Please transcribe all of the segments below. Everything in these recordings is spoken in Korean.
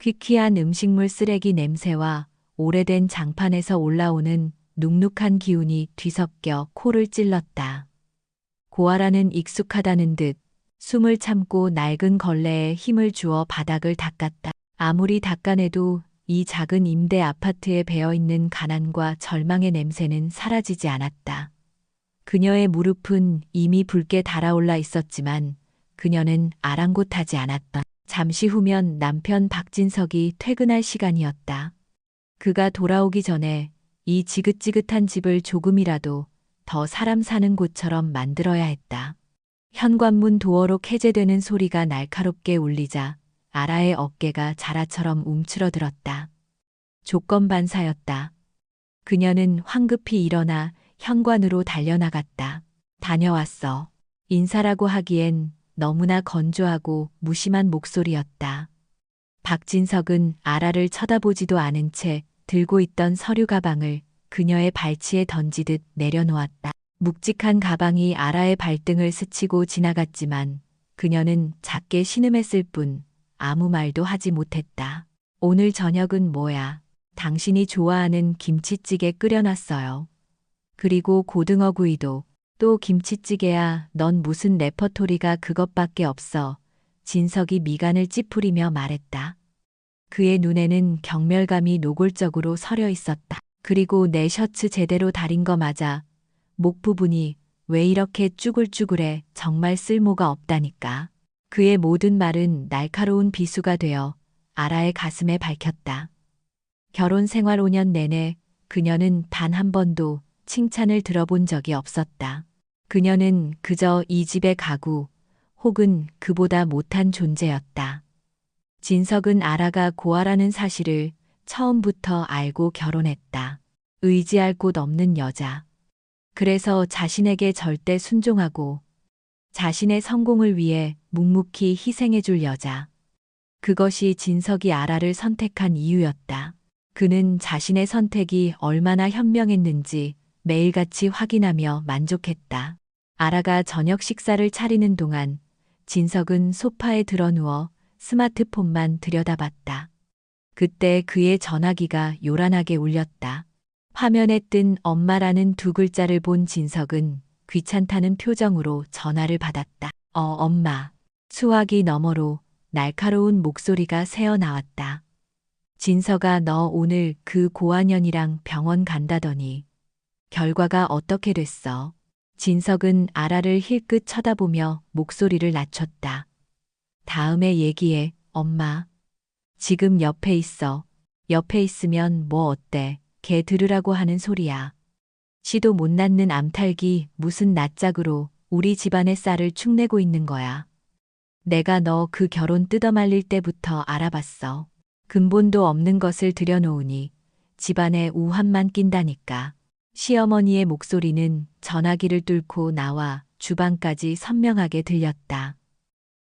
희귀한 음식물 쓰레기 냄새와 오래된 장판에서 올라오는 눅눅한 기운이 뒤섞여 코를 찔렀다. 고아라는 익숙하다는 듯 숨을 참고 낡은 걸레에 힘을 주어 바닥을 닦았다. 아무리 닦아내도 이 작은 임대 아파트에 배어있는 가난과 절망의 냄새는 사라지지 않았다. 그녀의 무릎은 이미 붉게 달아올라 있었지만 그녀는 아랑곳하지 않았다. 잠시 후면 남편 박진석이 퇴근할 시간이었다. 그가 돌아오기 전에 이 지긋지긋한 집을 조금이라도 더 사람 사는 곳처럼 만들어야 했다. 현관문 도어록 해제되는 소리가 날카롭게 울리자 아라의 어깨가 자라처럼 움츠러들었다. 조건 반사였다. 그녀는 황급히 일어나 현관으로 달려나갔다. 다녀왔어. 인사라고 하기엔 너무나 건조하고 무심한 목소리였다. 박진석은 아라를 쳐다보지도 않은 채 들고 있던 서류 가방을 그녀의 발치에 던지듯 내려놓았다. 묵직한 가방이 아라의 발등을 스치고 지나갔지만 그녀는 작게 신음했을 뿐 아무 말도 하지 못했다. 오늘 저녁은 뭐야? 당신이 좋아하는 김치찌개 끓여놨어요. 그리고 고등어 구이도. 또 김치찌개야. 넌 무슨 레퍼토리가 그것밖에 없어. 진석이 미간을 찌푸리며 말했다. 그의 눈에는 경멸감이 노골적으로 서려 있었다. 그리고 내 셔츠 제대로 다린 거 맞아. 목 부분이 왜 이렇게 쭈글쭈글해. 정말 쓸모가 없다니까. 그의 모든 말은 날카로운 비수가 되어 아라의 가슴에 밝혔다. 결혼 생활 5년 내내 그녀는 단 한 번도 칭찬을 들어본 적이 없었다. 그녀는 그저 이 집의 가구 혹은 그보다 못한 존재였다. 진석은 아라가 고아라는 사실을 처음부터 알고 결혼했다. 의지할 곳 없는 여자. 그래서 자신에게 절대 순종하고 자신의 성공을 위해 묵묵히 희생해줄 여자. 그것이 진석이 아라를 선택한 이유였다. 그는 자신의 선택이 얼마나 현명했는지 매일같이 확인하며 만족했다. 아라가 저녁 식사를 차리는 동안 진석은 소파에 드러누워 스마트폰만 들여다봤다. 그때 그의 전화기가 요란하게 울렸다. 화면에 뜬 엄마라는 두 글자를 본 진석은 귀찮다는 표정으로 전화를 받았다. 엄마. 수화기 너머로 날카로운 목소리가 새어나왔다. 진석아, 너 오늘 그 고아년이랑 병원 간다더니 결과가 어떻게 됐어? 진석은 아라를 힐끗 쳐다보며 목소리를 낮췄다. 다음에 얘기해, 엄마. 지금 옆에 있어. 옆에 있으면 뭐 어때? 걔 들으라고 하는 소리야. 씨도 못 낳는 암탉이 무슨 낯짝으로 우리 집안의 쌀을 축내고 있는 거야. 내가 너 그 결혼 뜯어말릴 때부터 알아봤어. 근본도 없는 것을 들여놓으니 집안에 우환만 낀다니까. 시어머니의 목소리는 전화기를 뚫고 나와 주방까지 선명하게 들렸다.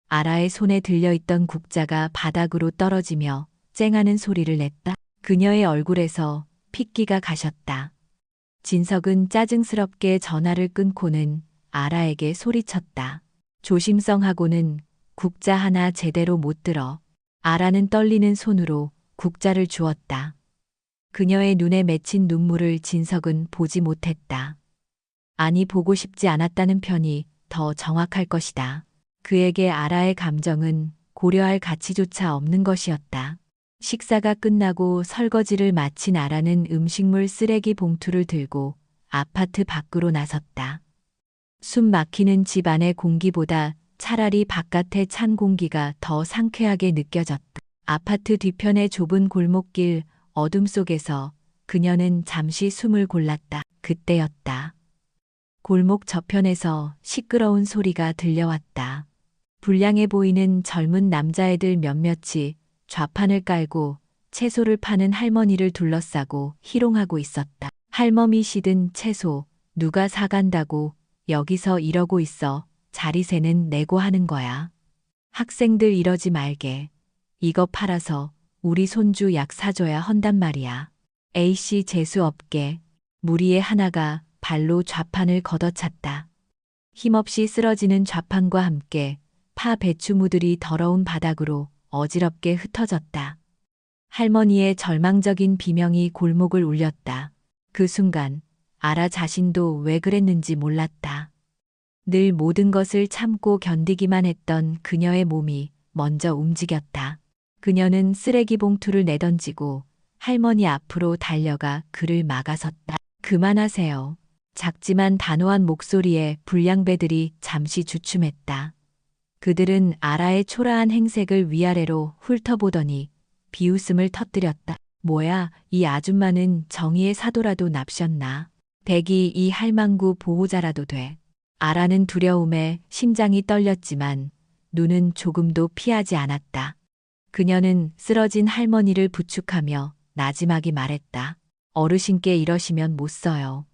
아라의 손에 들려있던 국자가 바닥으로 떨어지며 쨍하는 소리를 냈다. 그녀의 얼굴에서 핏기가 가셨다. 진석은 짜증스럽게 전화를 끊고는 아라에게 소리쳤다. 조심성하고는 국자 하나 제대로 못 들어. 아라는 떨리는 손으로 국자를 주었다. 그녀의 눈에 맺힌 눈물을 진석은 보지 못했다. 아니, 보고 싶지 않았다는 편이 더 정확할 것이다. 그에게 아라의 감정은 고려할 가치조차 없는 것이었다. 식사가 끝나고 설거지를 마친 아라는 음식물 쓰레기 봉투를 들고 아파트 밖으로 나섰다. 숨 막히는 집 안의 공기보다 차라리 바깥의 찬 공기가 더 상쾌하게 느껴졌다. 아파트 뒤편의 좁은 골목길 어둠 속에서 그녀는 잠시 숨을 골랐다. 그때였다. 골목 저편에서 시끄러운 소리가 들려왔다. 불량해 보이는 젊은 남자애들 몇몇이 좌판을 깔고 채소를 파는 할머니를 둘러싸고 희롱하고 있었다. 할멈이 시든 채소 누가 사간다고 여기서 이러고 있어. 자리세는 내고 하는 거야. 학생들 이러지 말게. 이거 팔아서 우리 손주 약 사줘야 헌단 말이야. A씨 재수 없게. 무리의 하나가 발로 좌판을 걷어찼다. 힘없이 쓰러지는 좌판과 함께 파 배추무들이 더러운 바닥으로 어지럽게 흩어졌다. 할머니의 절망적인 비명이 골목을 울렸다. 그 순간 아라 자신도 왜 그랬는지 몰랐다. 늘 모든 것을 참고 견디기만 했던 그녀의 몸이 먼저 움직였다. 그녀는 쓰레기 봉투를 내던지고 할머니 앞으로 달려가 그를 막아섰다. 그만하세요. 작지만 단호한 목소리에 불량배들이 잠시 주춤했다. 그들은 아라의 초라한 행색을 위아래로 훑어보더니 비웃음을 터뜨렸다. 뭐야, 이 아줌마는 정의의 사도라도 납셨나. 백이 이 할망구 보호자라도 돼. 아라는 두려움에 심장이 떨렸지만 눈은 조금도 피하지 않았다. 그녀는 쓰러진 할머니를 부축하며 나지막이 말했다. 어르신께 이러시면 못 써요.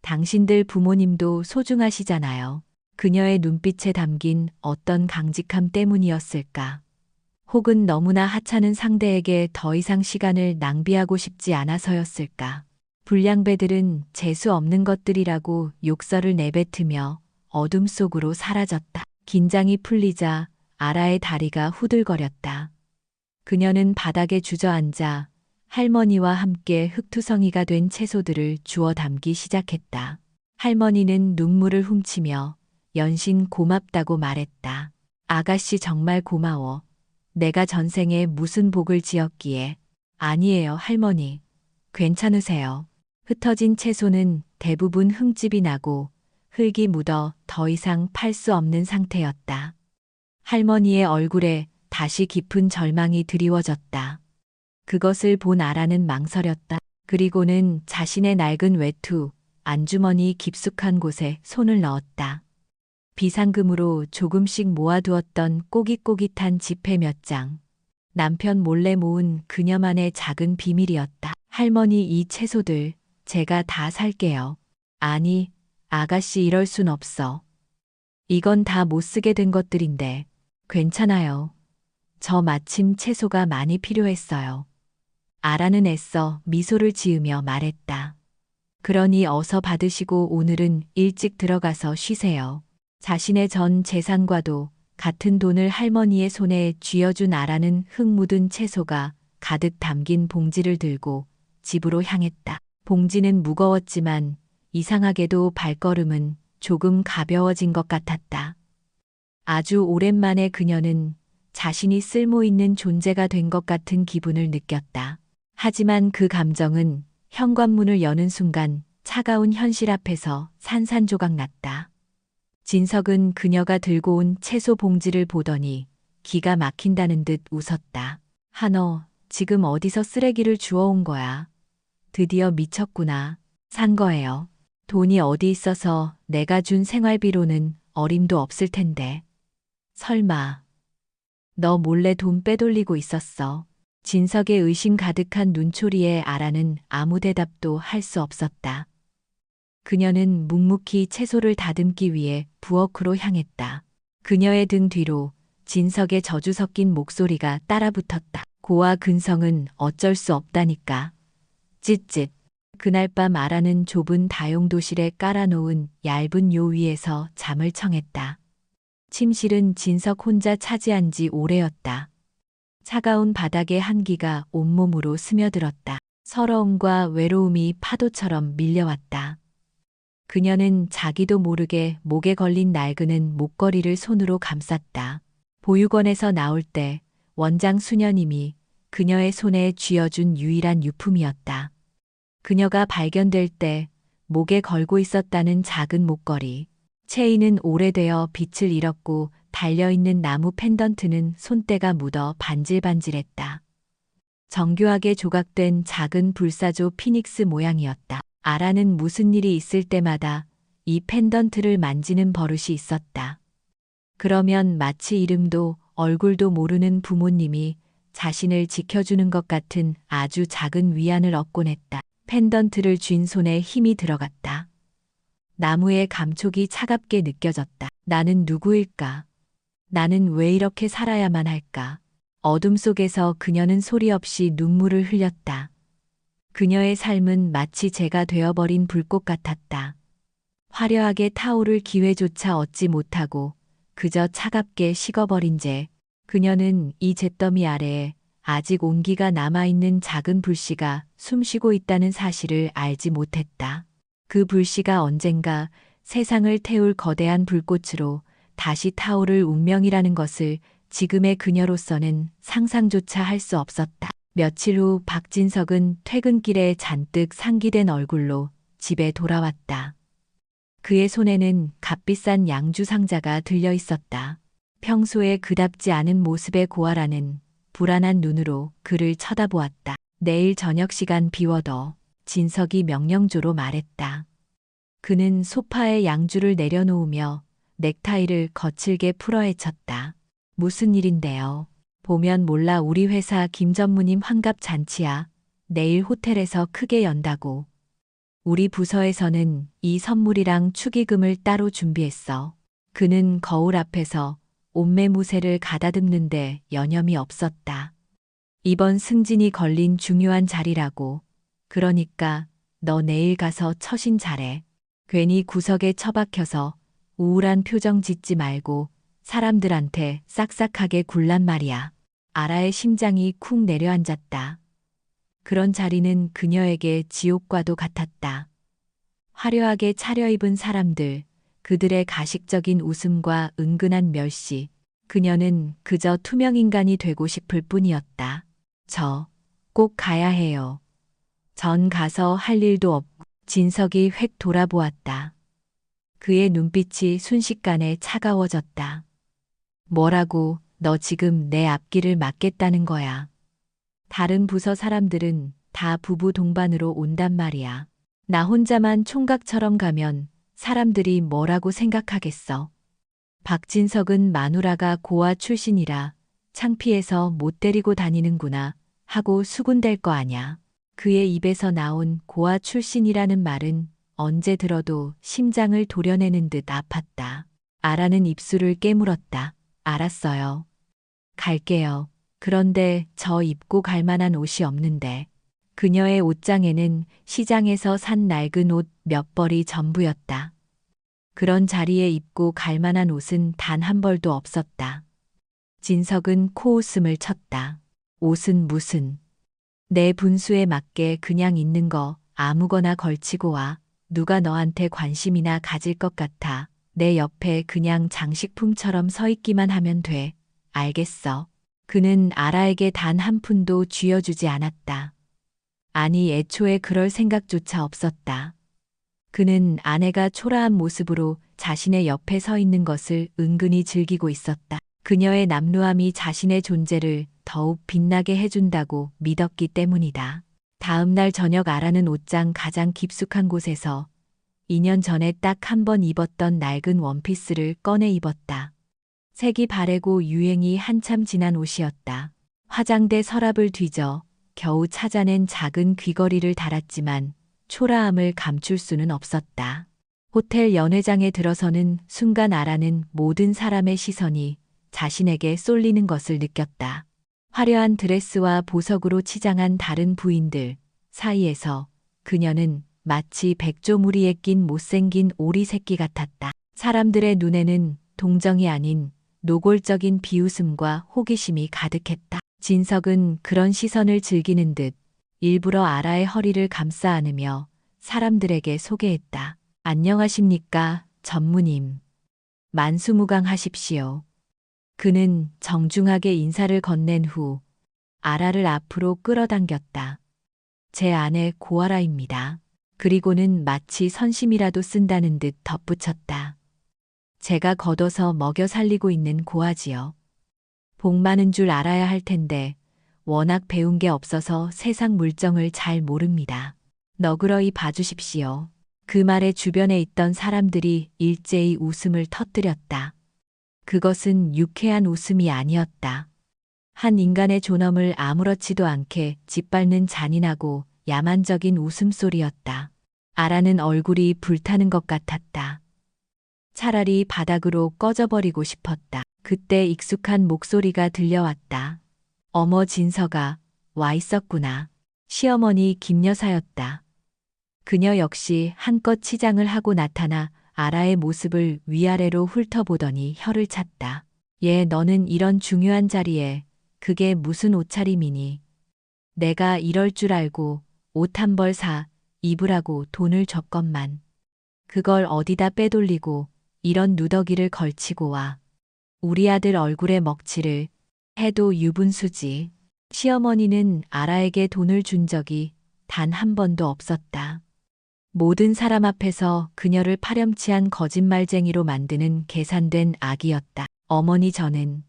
당신들 부모님도 소중하시잖아요. 그녀의 눈빛에 담긴 어떤 강직함 때문이었을까? 혹은 너무나 하찮은 상대에게 더 이상 시간을 낭비하고 싶지 않아서였을까? 불량배들은 재수 없는 것들이라고 욕설을 내뱉으며 어둠 속으로 사라졌다. 긴장이 풀리자 아라의 다리가 후들거렸다. 그녀는 바닥에 주저앉아 할머니와 함께 흙투성이가 된 채소들을 주워 담기 시작했다. 할머니는 눈물을 훔치며 연신 고맙다고 말했다. 아가씨 정말 고마워. 내가 전생에 무슨 복을 지었기에. 아니에요, 할머니. 괜찮으세요. 흩어진 채소는 대부분 흠집이 나고 흙이 묻어 더 이상 팔 수 없는 상태였다. 할머니의 얼굴에 다시 깊은 절망이 드리워졌다. 그것을 본 아라는 망설였다. 그리고는 자신의 낡은 외투, 안주머니 깊숙한 곳에 손을 넣었다. 비상금으로 조금씩 모아두었던 꼬깃꼬깃한 지폐 몇 장. 남편 몰래 모은 그녀만의 작은 비밀이었다. 할머니, 이 채소들 제가 다 살게요. 아니, 아가씨, 이럴 순 없어. 이건 다 못 쓰게 된 것들인데. 괜찮아요. 저 마침 채소가 많이 필요했어요. 아라는 애써 미소를 지으며 말했다. 그러니 어서 받으시고 오늘은 일찍 들어가서 쉬세요. 자신의 전 재산과도 같은 돈을 할머니의 손에 쥐어준 아라는 흙 묻은 채소가 가득 담긴 봉지를 들고 집으로 향했다. 봉지는 무거웠지만 이상하게도 발걸음은 조금 가벼워진 것 같았다. 아주 오랜만에 그녀는 자신이 쓸모 있는 존재가 된 것 같은 기분을 느꼈다. 하지만 그 감정은 현관문을 여는 순간 차가운 현실 앞에서 산산조각 났다. 진석은 그녀가 들고 온 채소 봉지를 보더니 기가 막힌다는 듯 웃었다. 한어, 지금 어디서 쓰레기를 주워온 거야? 드디어 미쳤구나. 산 거예요. 돈이 어디 있어서 내가 준 생활비로는 어림도 없을 텐데. 설마 너 몰래 돈 빼돌리고 있었어. 진석의 의심 가득한 눈초리에 아라는 아무 대답도 할 수 없었다. 그녀는 묵묵히 채소를 다듬기 위해 부엌으로 향했다. 그녀의 등 뒤로 진석의 저주 섞인 목소리가 따라붙었다. 고와 근성은 어쩔 수 없다니까. 찢찢. 그날 밤 아라는 좁은 다용도실에 깔아놓은 얇은 요 위에서 잠을 청했다. 침실은 진석 혼자 차지한 지 오래였다. 차가운 바닥의 한기가 온몸으로 스며들었다. 서러움과 외로움이 파도처럼 밀려왔다. 그녀는 자기도 모르게 목에 걸린 낡은 목걸이를 손으로 감쌌다. 보육원에서 나올 때 원장 수녀님이 그녀의 손에 쥐어준 유일한 유품이었다. 그녀가 발견될 때 목에 걸고 있었다는 작은 목걸이. 체인은 오래되어 빛을 잃었고 달려있는 나무 펜던트는 손때가 묻어 반질반질했다. 정교하게 조각된 작은 불사조 피닉스 모양이었다. 아라는 무슨 일이 있을 때마다 이 펜던트를 만지는 버릇이 있었다. 그러면 마치 이름도 얼굴도 모르는 부모님이 자신을 지켜주는 것 같은 아주 작은 위안을 얻곤 했다. 펜던트를 쥔 손에 힘이 들어갔다. 나무의 감촉이 차갑게 느껴졌다. 나는 누구일까? 나는 왜 이렇게 살아야만 할까? 어둠 속에서 그녀는 소리 없이 눈물을 흘렸다. 그녀의 삶은 마치 재가 되어버린 불꽃 같았다. 화려하게 타오를 기회조차 얻지 못하고 그저 차갑게 식어버린 재. 그녀는 이 잿더미 아래에 아직 온기가 남아있는 작은 불씨가 숨쉬고 있다는 사실을 알지 못했다. 그 불씨가 언젠가 세상을 태울 거대한 불꽃으로 다시 타오를 운명이라는 것을 지금의 그녀로서는 상상조차 할 수 없었다. 며칠 후 박진석은 퇴근길에 잔뜩 상기된 얼굴로 집에 돌아왔다. 그의 손에는 값비싼 양주 상자가 들려 있었다. 평소에 그답지 않은 모습의 고아라는 불안한 눈으로 그를 쳐다보았다. 내일 저녁 시간 비워둬. 진석이 명령조로 말했다. 그는 소파에 양주를 내려놓으며 넥타이를 거칠게 풀어헤쳤다. 무슨 일인데요? 보면 몰라 우리 회사 김 전무님 환갑 잔치야. 내일 호텔에서 크게 연다고. 우리 부서에서는 이 선물이랑 축의금을 따로 준비했어. 그는 거울 앞에서 옷매무새를 가다듬는데 여념이 없었다. 이번 승진이 걸린 중요한 자리라고. 그러니까 너 내일 가서 처신 잘해. 괜히 구석에 처박혀서 우울한 표정 짓지 말고 사람들한테 싹싹하게 굴란 말이야. 아라의 심장이 쿵 내려앉았다. 그런 자리는 그녀에게 지옥과도 같았다. 화려하게 차려입은 사람들, 그들의 가식적인 웃음과 은근한 멸시. 그녀는 그저 투명인간이 되고 싶을 뿐이었다. 저 꼭 가야 해요. 전 가서 할 일도 없고. 진석이 획 돌아보았다. 그의 눈빛이 순식간에 차가워졌다. 뭐라고, 너 지금 내 앞길을 막겠다는 거야. 다른 부서 사람들은 다 부부 동반으로 온단 말이야. 나 혼자만 총각처럼 가면 사람들이 뭐라고 생각하겠어. 박진석은 마누라가 고아 출신이라 창피해서 못 데리고 다니는구나 하고 수군댈 거 아냐. 그의 입에서 나온 고아 출신이라는 말은 언제 들어도 심장을 도려내는 듯 아팠다. 아라는 입술을 깨물었다. 알았어요. 갈게요. 그런데 저 입고 갈 만한 옷이 없는데. 그녀의 옷장에는 시장에서 산 낡은 옷 몇 벌이 전부였다. 그런 자리에 입고 갈 만한 옷은 단 한 벌도 없었다. 진석은 코웃음을 쳤다. 옷은 무슨. 내 분수에 맞게 그냥 있는 거 아무거나 걸치고 와. 누가 너한테 관심이나 가질 것 같아. 내 옆에 그냥 장식품처럼 서 있기만 하면 돼. 알겠어. 그는 아라에게 단 한 푼도 쥐어주지 않았다. 아니 애초에 그럴 생각조차 없었다. 그는 아내가 초라한 모습으로 자신의 옆에 서 있는 것을 은근히 즐기고 있었다. 그녀의 남루함이 자신의 존재를 더욱 빛나게 해준다고 믿었기 때문이다. 다음 날 저녁 아라는 옷장 가장 깊숙한 곳에서 2년 전에 딱 한 번 입었던 낡은 원피스를 꺼내 입었다. 색이 바래고 유행이 한참 지난 옷이었다. 화장대 서랍을 뒤져 겨우 찾아낸 작은 귀걸이를 달았지만 초라함을 감출 수는 없었다. 호텔 연회장에 들어서는 순간 아라는 모든 사람의 시선이 자신에게 쏠리는 것을 느꼈다. 화려한 드레스와 보석으로 치장한 다른 부인들 사이에서 그녀는 마치 백조무리에 낀 못생긴 오리 새끼 같았다. 사람들의 눈에는 동정이 아닌 노골적인 비웃음과 호기심이 가득했다. 진석은 그런 시선을 즐기는 듯 일부러 아라의 허리를 감싸 안으며 사람들에게 소개했다. 안녕하십니까, 전무님. 만수무강하십시오. 그는 정중하게 인사를 건넨 후 아라를 앞으로 끌어당겼다. 제 아내 고아라입니다. 그리고는 마치 선심이라도 쓴다는 듯 덧붙였다. 제가 걷어서 먹여 살리고 있는 고아지요. 복 많은 줄 알아야 할 텐데 워낙 배운 게 없어서 세상 물정을 잘 모릅니다. 너그러이 봐주십시오. 그 말에 주변에 있던 사람들이 일제히 웃음을 터뜨렸다. 그것은 유쾌한 웃음이 아니었다. 한 인간의 존엄을 아무렇지도 않게 짓밟는 잔인하고 야만적인 웃음소리였다. 아라는 얼굴이 불타는 것 같았다. 차라리 바닥으로 꺼져버리고 싶었다. 그때 익숙한 목소리가 들려왔다. 어머 진서가 와 있었구나. 시어머니 김여사였다. 그녀 역시 한껏 치장을 하고 나타나 아라의 모습을 위아래로 훑어보더니 혀를 찼다. 얘 너는 이런 중요한 자리에 그게 무슨 옷차림이니? 내가 이럴 줄 알고 옷 한 벌 사 입으라고 돈을 줬건만. 그걸 어디다 빼돌리고 이런 누더기를 걸치고 와. 우리 아들 얼굴에 먹칠을 해도 유분수지. 시어머니는 아라에게 돈을 준 적이 단 한 번도 없었다. 모든 사람 앞에서 그녀를 파렴치한 거짓말쟁이로 만드는 계산된 악이었다. 어머니, 저는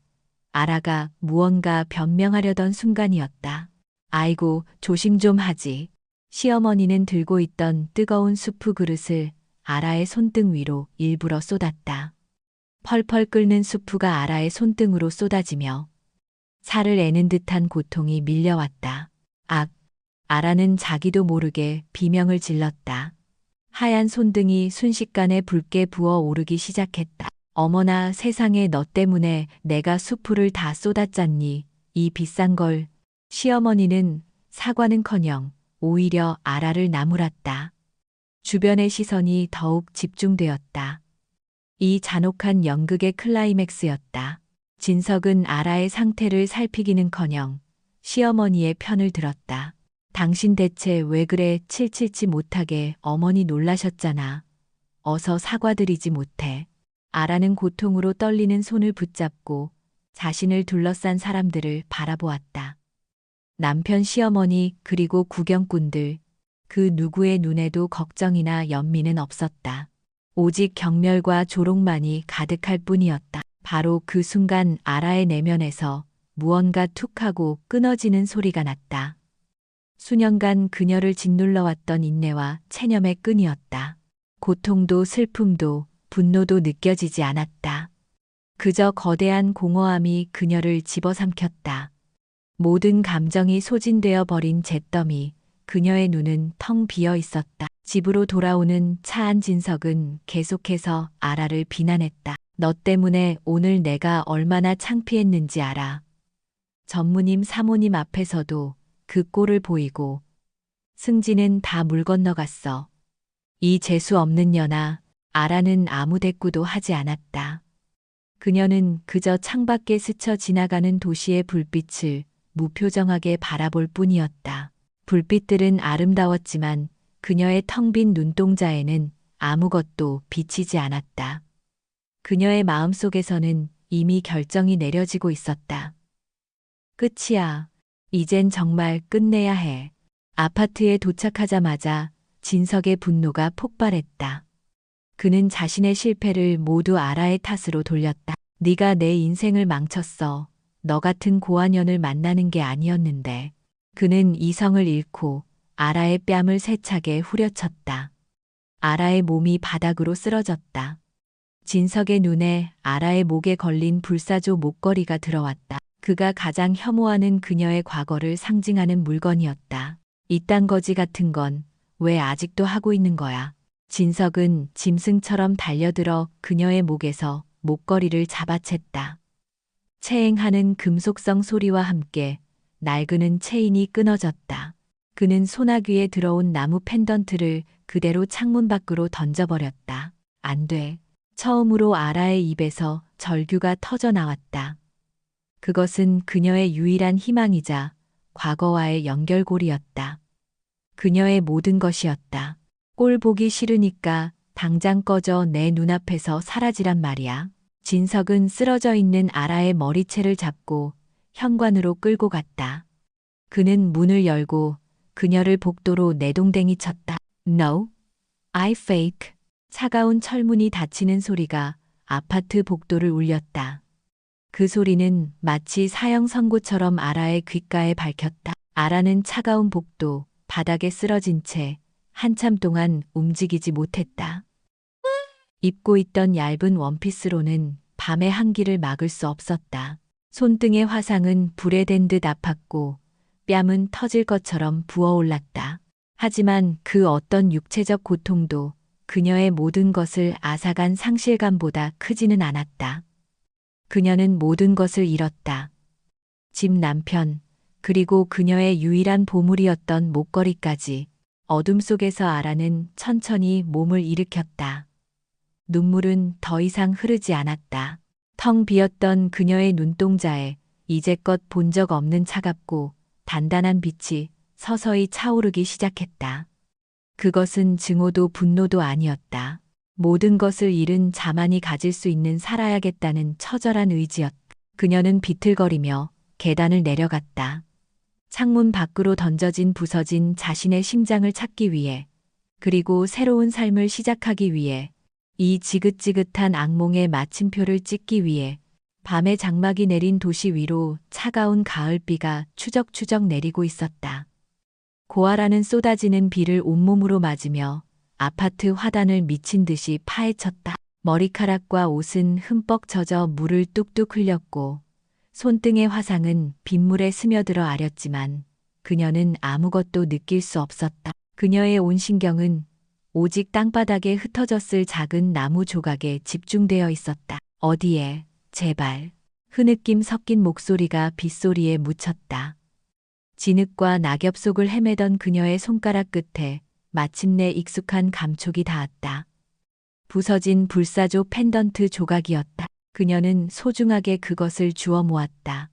아라가 무언가 변명하려던 순간이었다. 아이고, 조심 좀 하지. 시어머니는 들고 있던 뜨거운 수프 그릇을 아라의 손등 위로 일부러 쏟았다. 펄펄 끓는 수프가 아라의 손등으로 쏟아지며 살을 애는 듯한 고통이 밀려왔다. 악! 아라는 자기도 모르게 비명을 질렀다. 하얀 손등이 순식간에 붉게 부어오르기 시작했다. 어머나, 세상에, 너 때문에 내가 수프를 다 쏟았잖니. 이 비싼 걸. 시어머니는 사과는커녕 오히려 아라를 나무랐다. 주변의 시선이 더욱 집중되었다. 이 잔혹한 연극의 클라이맥스였다. 진석은 아라의 상태를 살피기는커녕 시어머니의 편을 들었다. 당신 대체 왜 그래? 칠칠치 못하게. 어머니 놀라셨잖아. 어서 사과드리지 못해. 아라는 고통으로 떨리는 손을 붙잡고 자신을 둘러싼 사람들을 바라보았다. 남편, 시어머니, 그리고 구경꾼들, 그 누구의 눈에도 걱정이나 연민은 없었다. 오직 경멸과 조롱만이 가득할 뿐이었다. 바로 그 순간 아라의 내면에서 무언가 툭하고 끊어지는 소리가 났다. 수년간 그녀를 짓눌러왔던 인내와 체념의 끈이었다. 고통도 슬픔도 분노도 느껴지지 않았다. 그저 거대한 공허함이 그녀를 집어삼켰다. 모든 감정이 소진되어 버린 잿더미, 그녀의 눈은 텅 비어 있었다. 집으로 돌아오는 차 안 진석은 계속해서 아라를 비난했다. 너 때문에 오늘 내가 얼마나 창피했는지 알아. 전무님, 사모님 앞에서도 그 꼴을 보이고 승진은 다 물 건너갔어. 이 재수 없는 년아. 아라는 아무 대꾸도 하지 않았다. 그녀는 그저 창밖에 스쳐 지나가는 도시의 불빛을 무표정하게 바라볼 뿐이었다. 불빛들은 아름다웠지만 그녀의 텅 빈 눈동자에는 아무것도 비치지 않았다. 그녀의 마음속에서는 이미 결정이 내려지고 있었다. 끝이야. 이젠 정말 끝내야 해. 아파트에 도착하자마자 진석의 분노가 폭발했다. 그는 자신의 실패를 모두 아라의 탓으로 돌렸다. 네가 내 인생을 망쳤어. 너 같은 고아년을 만나는 게 아니었는데. 그는 이성을 잃고 아라의 뺨을 세차게 후려쳤다. 아라의 몸이 바닥으로 쓰러졌다. 진석의 눈에 아라의 목에 걸린 불사조 목걸이가 들어왔다. 그가 가장 혐오하는 그녀의 과거를 상징하는 물건이었다. 이딴 거지 같은 건 왜 아직도 하고 있는 거야? 진석은 짐승처럼 달려들어 그녀의 목에서 목걸이를 잡아챘다. 체행하는 금속성 소리와 함께 낡은 체인이 끊어졌다. 그는 소나귀에 들어온 나무 펜던트를 그대로 창문 밖으로 던져버렸다. 안 돼. 처음으로 아라의 입에서 절규가 터져 나왔다. 그것은 그녀의 유일한 희망이자 과거와의 연결고리였다. 그녀의 모든 것이었다. 꼴 보기 싫으니까 당장 꺼져 내 눈앞에서 사라지란 말이야. 진석은 쓰러져 있는 아라의 머리채를 잡고 현관으로 끌고 갔다. 그는 문을 열고 그녀를 복도로 내동댕이 쳤다. No, I fake. 차가운 철문이 닫히는 소리가 아파트 복도를 울렸다. 그 소리는 마치 사형 선고처럼 아라의 귓가에 밝혔다. 아라는 차가운 복도 바닥에 쓰러진 채 한참 동안 움직이지 못했다. 입고 있던 얇은 원피스로는 밤의 한기를 막을 수 없었다. 손등의 화상은 불에 댄 듯 아팠고 뺨은 터질 것처럼 부어올랐다. 하지만 그 어떤 육체적 고통도 그녀의 모든 것을 앗아간 상실감보다 크지는 않았다. 그녀는 모든 것을 잃었다. 집, 남편, 그리고 그녀의 유일한 보물이었던 목걸이까지. 어둠 속에서 아라는 천천히 몸을 일으켰다. 눈물은 더 이상 흐르지 않았다. 텅 비었던 그녀의 눈동자에 이제껏 본 적 없는 차갑고 단단한 빛이 서서히 차오르기 시작했다. 그것은 증오도 분노도 아니었다. 모든 것을 잃은 자만이 가질 수 있는 살아야겠다는 처절한 의지였다. 그녀는 비틀거리며 계단을 내려갔다. 창문 밖으로 던져진 부서진 자신의 심장을 찾기 위해, 그리고 새로운 삶을 시작하기 위해, 이 지긋지긋한 악몽의 마침표를 찍기 위해. 밤에 장막이 내린 도시 위로 차가운 가을비가 추적추적 내리고 있었다. 고아라는 쏟아지는 비를 온몸으로 맞으며 아파트 화단을 미친 듯이 파헤쳤다. 머리카락과 옷은 흠뻑 젖어 물을 뚝뚝 흘렸고 손등의 화상은 빗물에 스며들어 아렸지만 그녀는 아무것도 느낄 수 없었다. 그녀의 온 신경은 오직 땅바닥에 흩어졌을 작은 나무 조각에 집중되어 있었다. 어디에, 제발. 흐느낌 섞인 목소리가 빗소리에 묻혔다. 진흙과 낙엽 속을 헤매던 그녀의 손가락 끝에 마침내 익숙한 감촉이 닿았다. 부서진 불사조 펜던트 조각이었다. 그녀는 소중하게 그것을 주워 모았다.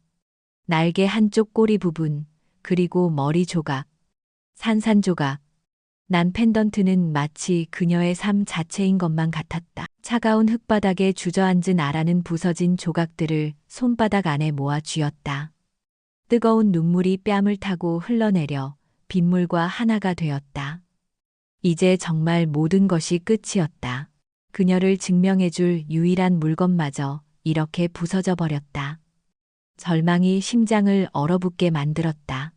날개 한쪽 꼬리 부분, 그리고 머리 조각, 산산조각. 난 펜던트는 마치 그녀의 삶 자체인 것만 같았다. 차가운 흙바닥에 주저앉은 아라는 부서진 조각들을 손바닥 안에 모아 쥐었다. 뜨거운 눈물이 뺨을 타고 흘러내려 빗물과 하나가 되었다. 이제 정말 모든 것이 끝이었다. 그녀를 증명해줄 유일한 물건마저 이렇게 부서져 버렸다. 절망이 심장을 얼어붙게 만들었다.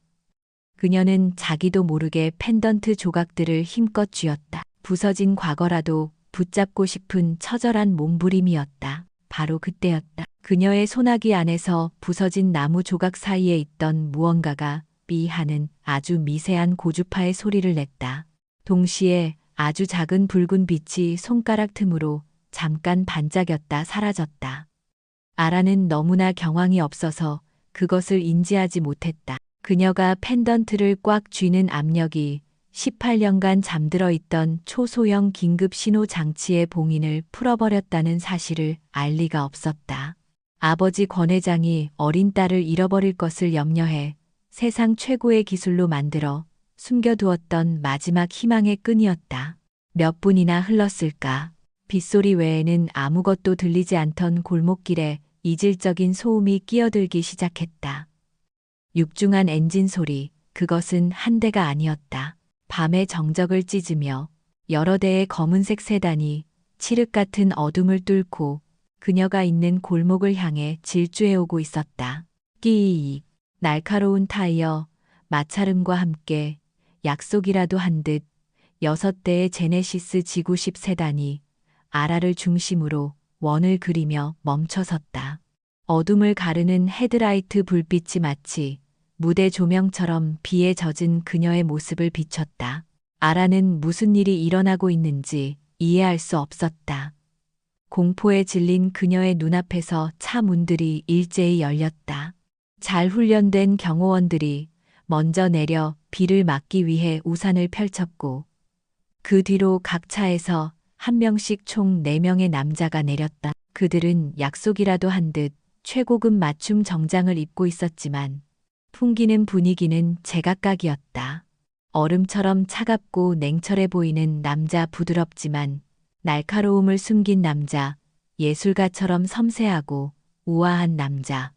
그녀는 자기도 모르게 펜던트 조각들을 힘껏 쥐었다. 부서진 과거라도 붙잡고 싶은 처절한 몸부림이었다. 바로 그때였다. 그녀의 소나기 안에서 부서진 나무 조각 사이에 있던 무언가가 삐 하는 아주 미세한 고주파의 소리를 냈다. 동시에 아주 작은 붉은 빛이 손가락 틈으로 잠깐 반짝였다 사라졌다. 아라는 너무나 경황이 없어서 그것을 인지하지 못했다. 그녀가 펜던트를 꽉 쥐는 압력이 18년간 잠들어 있던 초소형 긴급 신호 장치의 봉인을 풀어버렸다는 사실을 알 리가 없었다. 아버지 권 회장이 어린 딸을 잃어버릴 것을 염려해 세상 최고의 기술로 만들어 숨겨두었던 마지막 희망의 끈이었다. 몇 분이나 흘렀을까. 빗소리 외에는 아무것도 들리지 않던 골목길에 이질적인 소음이 끼어들기 시작했다. 육중한 엔진 소리, 그것은 한 대가 아니었다. 밤의 정적을 찢으며 여러 대의 검은색 세단이 칠흑 같은 어둠을 뚫고 그녀가 있는 골목을 향해 질주해오고 있었다. 끼익, 날카로운 타이어, 마찰음과 함께 약속이라도 한 듯 6대의 제네시스 지구10 세단이 아라를 중심으로 원을 그리며 멈춰섰다. 어둠을 가르는 헤드라이트 불빛이 마치 무대 조명처럼 비에 젖은 그녀의 모습을 비췄다. 아라는 무슨 일이 일어나고 있는지 이해할 수 없었다. 공포에 질린 그녀의 눈앞에서 차 문들이 일제히 열렸다. 잘 훈련된 경호원들이 먼저 내려 비를 막기 위해 우산을 펼쳤고 그 뒤로 각 차에서 한 명씩 총 4명의 남자가 내렸다. 그들은 약속이라도 한 듯 최고급 맞춤 정장을 입고 있었지만 풍기는 분위기는 제각각이었다. 얼음처럼 차갑고 냉철해 보이는 남자, 부드럽지만 날카로움을 숨긴 남자, 예술가처럼 섬세하고 우아한 남자,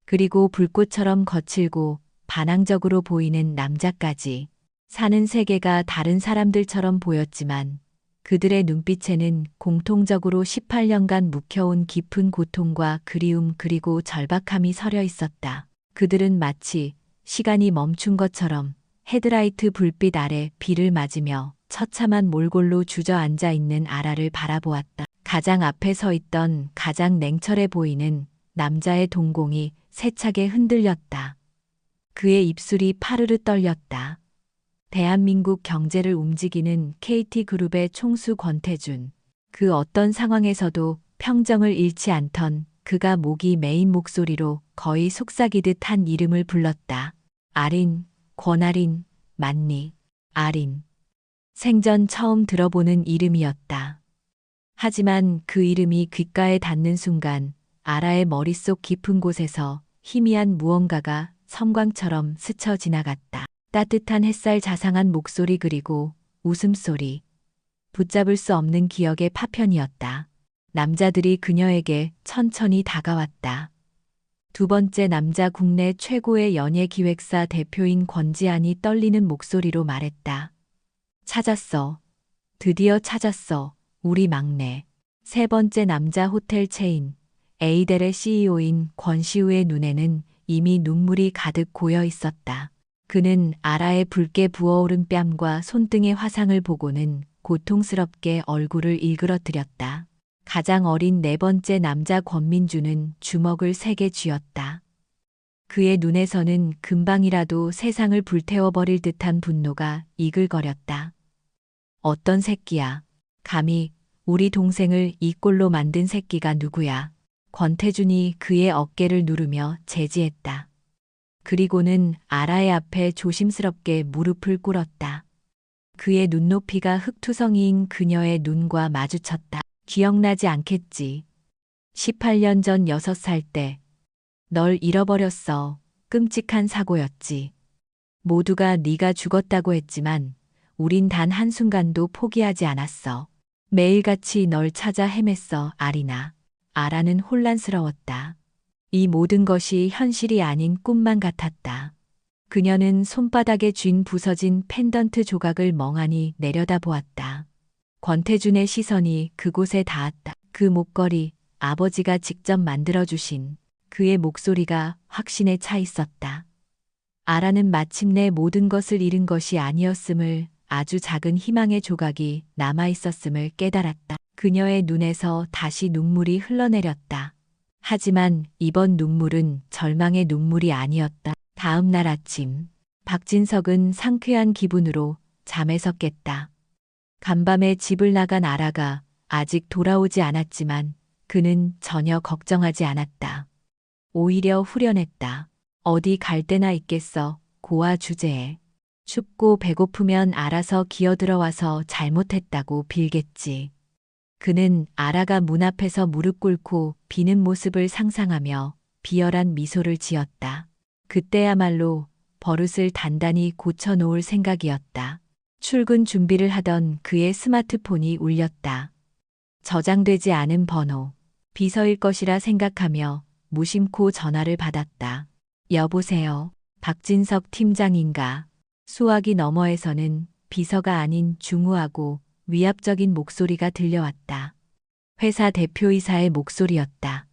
그리고 불꽃처럼 거칠고 반항적으로 보이는 남자까지. 사는 세계가 다른 사람들처럼 보였지만 그들의 눈빛에는 공통적으로 18년간 묵혀온 깊은 고통과 그리움 그리고 절박함이 서려 있었다. 그들은 마치 시간이 멈춘 것처럼 헤드라이트 불빛 아래 비를 맞으며 처참한 몰골로 주저앉아 있는 아라를 바라보았다. 가장 앞에 서 있던 가장 냉철해 보이는 남자의 동공이 세차게 흔들렸다. 그의 입술이 파르르 떨렸다. 대한민국 경제를 움직이는 KT그룹의 총수 권태준. 그 어떤 상황에서도 평정을 잃지 않던 그가 목이 메인 목소리로 거의 속삭이듯 한 이름을 불렀다. 아린, 권아린, 맞니? 아린. 생전 처음 들어보는 이름이었다. 하지만 그 이름이 귓가에 닿는 순간 아라의 머릿속 깊은 곳에서 희미한 무언가가 섬광처럼 스쳐 지나갔다. 따뜻한 햇살 자상한 목소리 그리고 웃음소리. 붙잡을 수 없는 기억의 파편이었다. 남자들이 그녀에게 천천히 다가왔다. 두 번째 남자 국내 최고의 연예기획사 대표인 권지안이 떨리는 목소리로 말했다. 찾았어. 드디어 찾았어. 우리 막내. 세 번째 남자 호텔 체인 에이델의 CEO인 권시우의 눈에는 이미 눈물이 가득 고여 있었다. 그는 아라의 붉게 부어오른 뺨과 손등의 화상을 보고는 고통스럽게 얼굴을 일그러뜨렸다. 가장 어린 네 번째 남자 권민주는 주먹을 세게 쥐었다. 그의 눈에서는 금방이라도 세상을 불태워버릴 듯한 분노가 이글거렸다. 어떤 새끼야. 감히 우리 동생을 이 꼴로 만든 새끼가 누구야. 권태준이 그의 어깨를 누르며 제지했다. 그리고는 아라의 앞에 조심스럽게 무릎을 꿇었다. 그의 눈높이가 흙투성이인 그녀의 눈과 마주쳤다. 기억나지 않겠지. 18년 전 6살 때 널 잃어버렸어. 끔찍한 사고였지. 모두가 네가 죽었다고 했지만 우린 단 한순간도 포기하지 않았어. 매일같이 널 찾아 헤맸어, 아리나. 아라는 혼란스러웠다. 이 모든 것이 현실이 아닌 꿈만 같았다. 그녀는 손바닥에 쥔 부서진 펜던트 조각을 멍하니 내려다보았다. 권태준의 시선이 그곳에 닿았다. 그 목걸이, 아버지가 직접 만들어주신 그의 목소리가 확신에 차 있었다. 아라는 마침내 모든 것을 잃은 것이 아니었음을, 아주 작은 희망의 조각이 남아있었음을 깨달았다. 그녀의 눈에서 다시 눈물이 흘러내렸다. 하지만 이번 눈물은 절망의 눈물이 아니었다. 다음 날 아침, 박진석은 상쾌한 기분으로 잠에서 깼다. 간밤에 집을 나간 아라가 아직 돌아오지 않았지만 그는 전혀 걱정하지 않았다. 오히려 후련했다. 어디 갈 데나 있겠어, 고아 주제에. 춥고 배고프면 알아서 기어들어와서 잘못했다고 빌겠지. 그는 아라가 문 앞에서 무릎 꿇고 비는 모습을 상상하며 비열한 미소를 지었다. 그때야말로 버릇을 단단히 고쳐놓을 생각이었다. 출근 준비를 하던 그의 스마트폰이 울렸다. 저장되지 않은 번호, 비서일 것이라 생각하며 무심코 전화를 받았다. 여보세요, 박진석 팀장인가? 수화기 너머에서는 비서가 아닌 중후하고 위압적인 목소리가 들려왔다. 회사 대표이사의 목소리였다.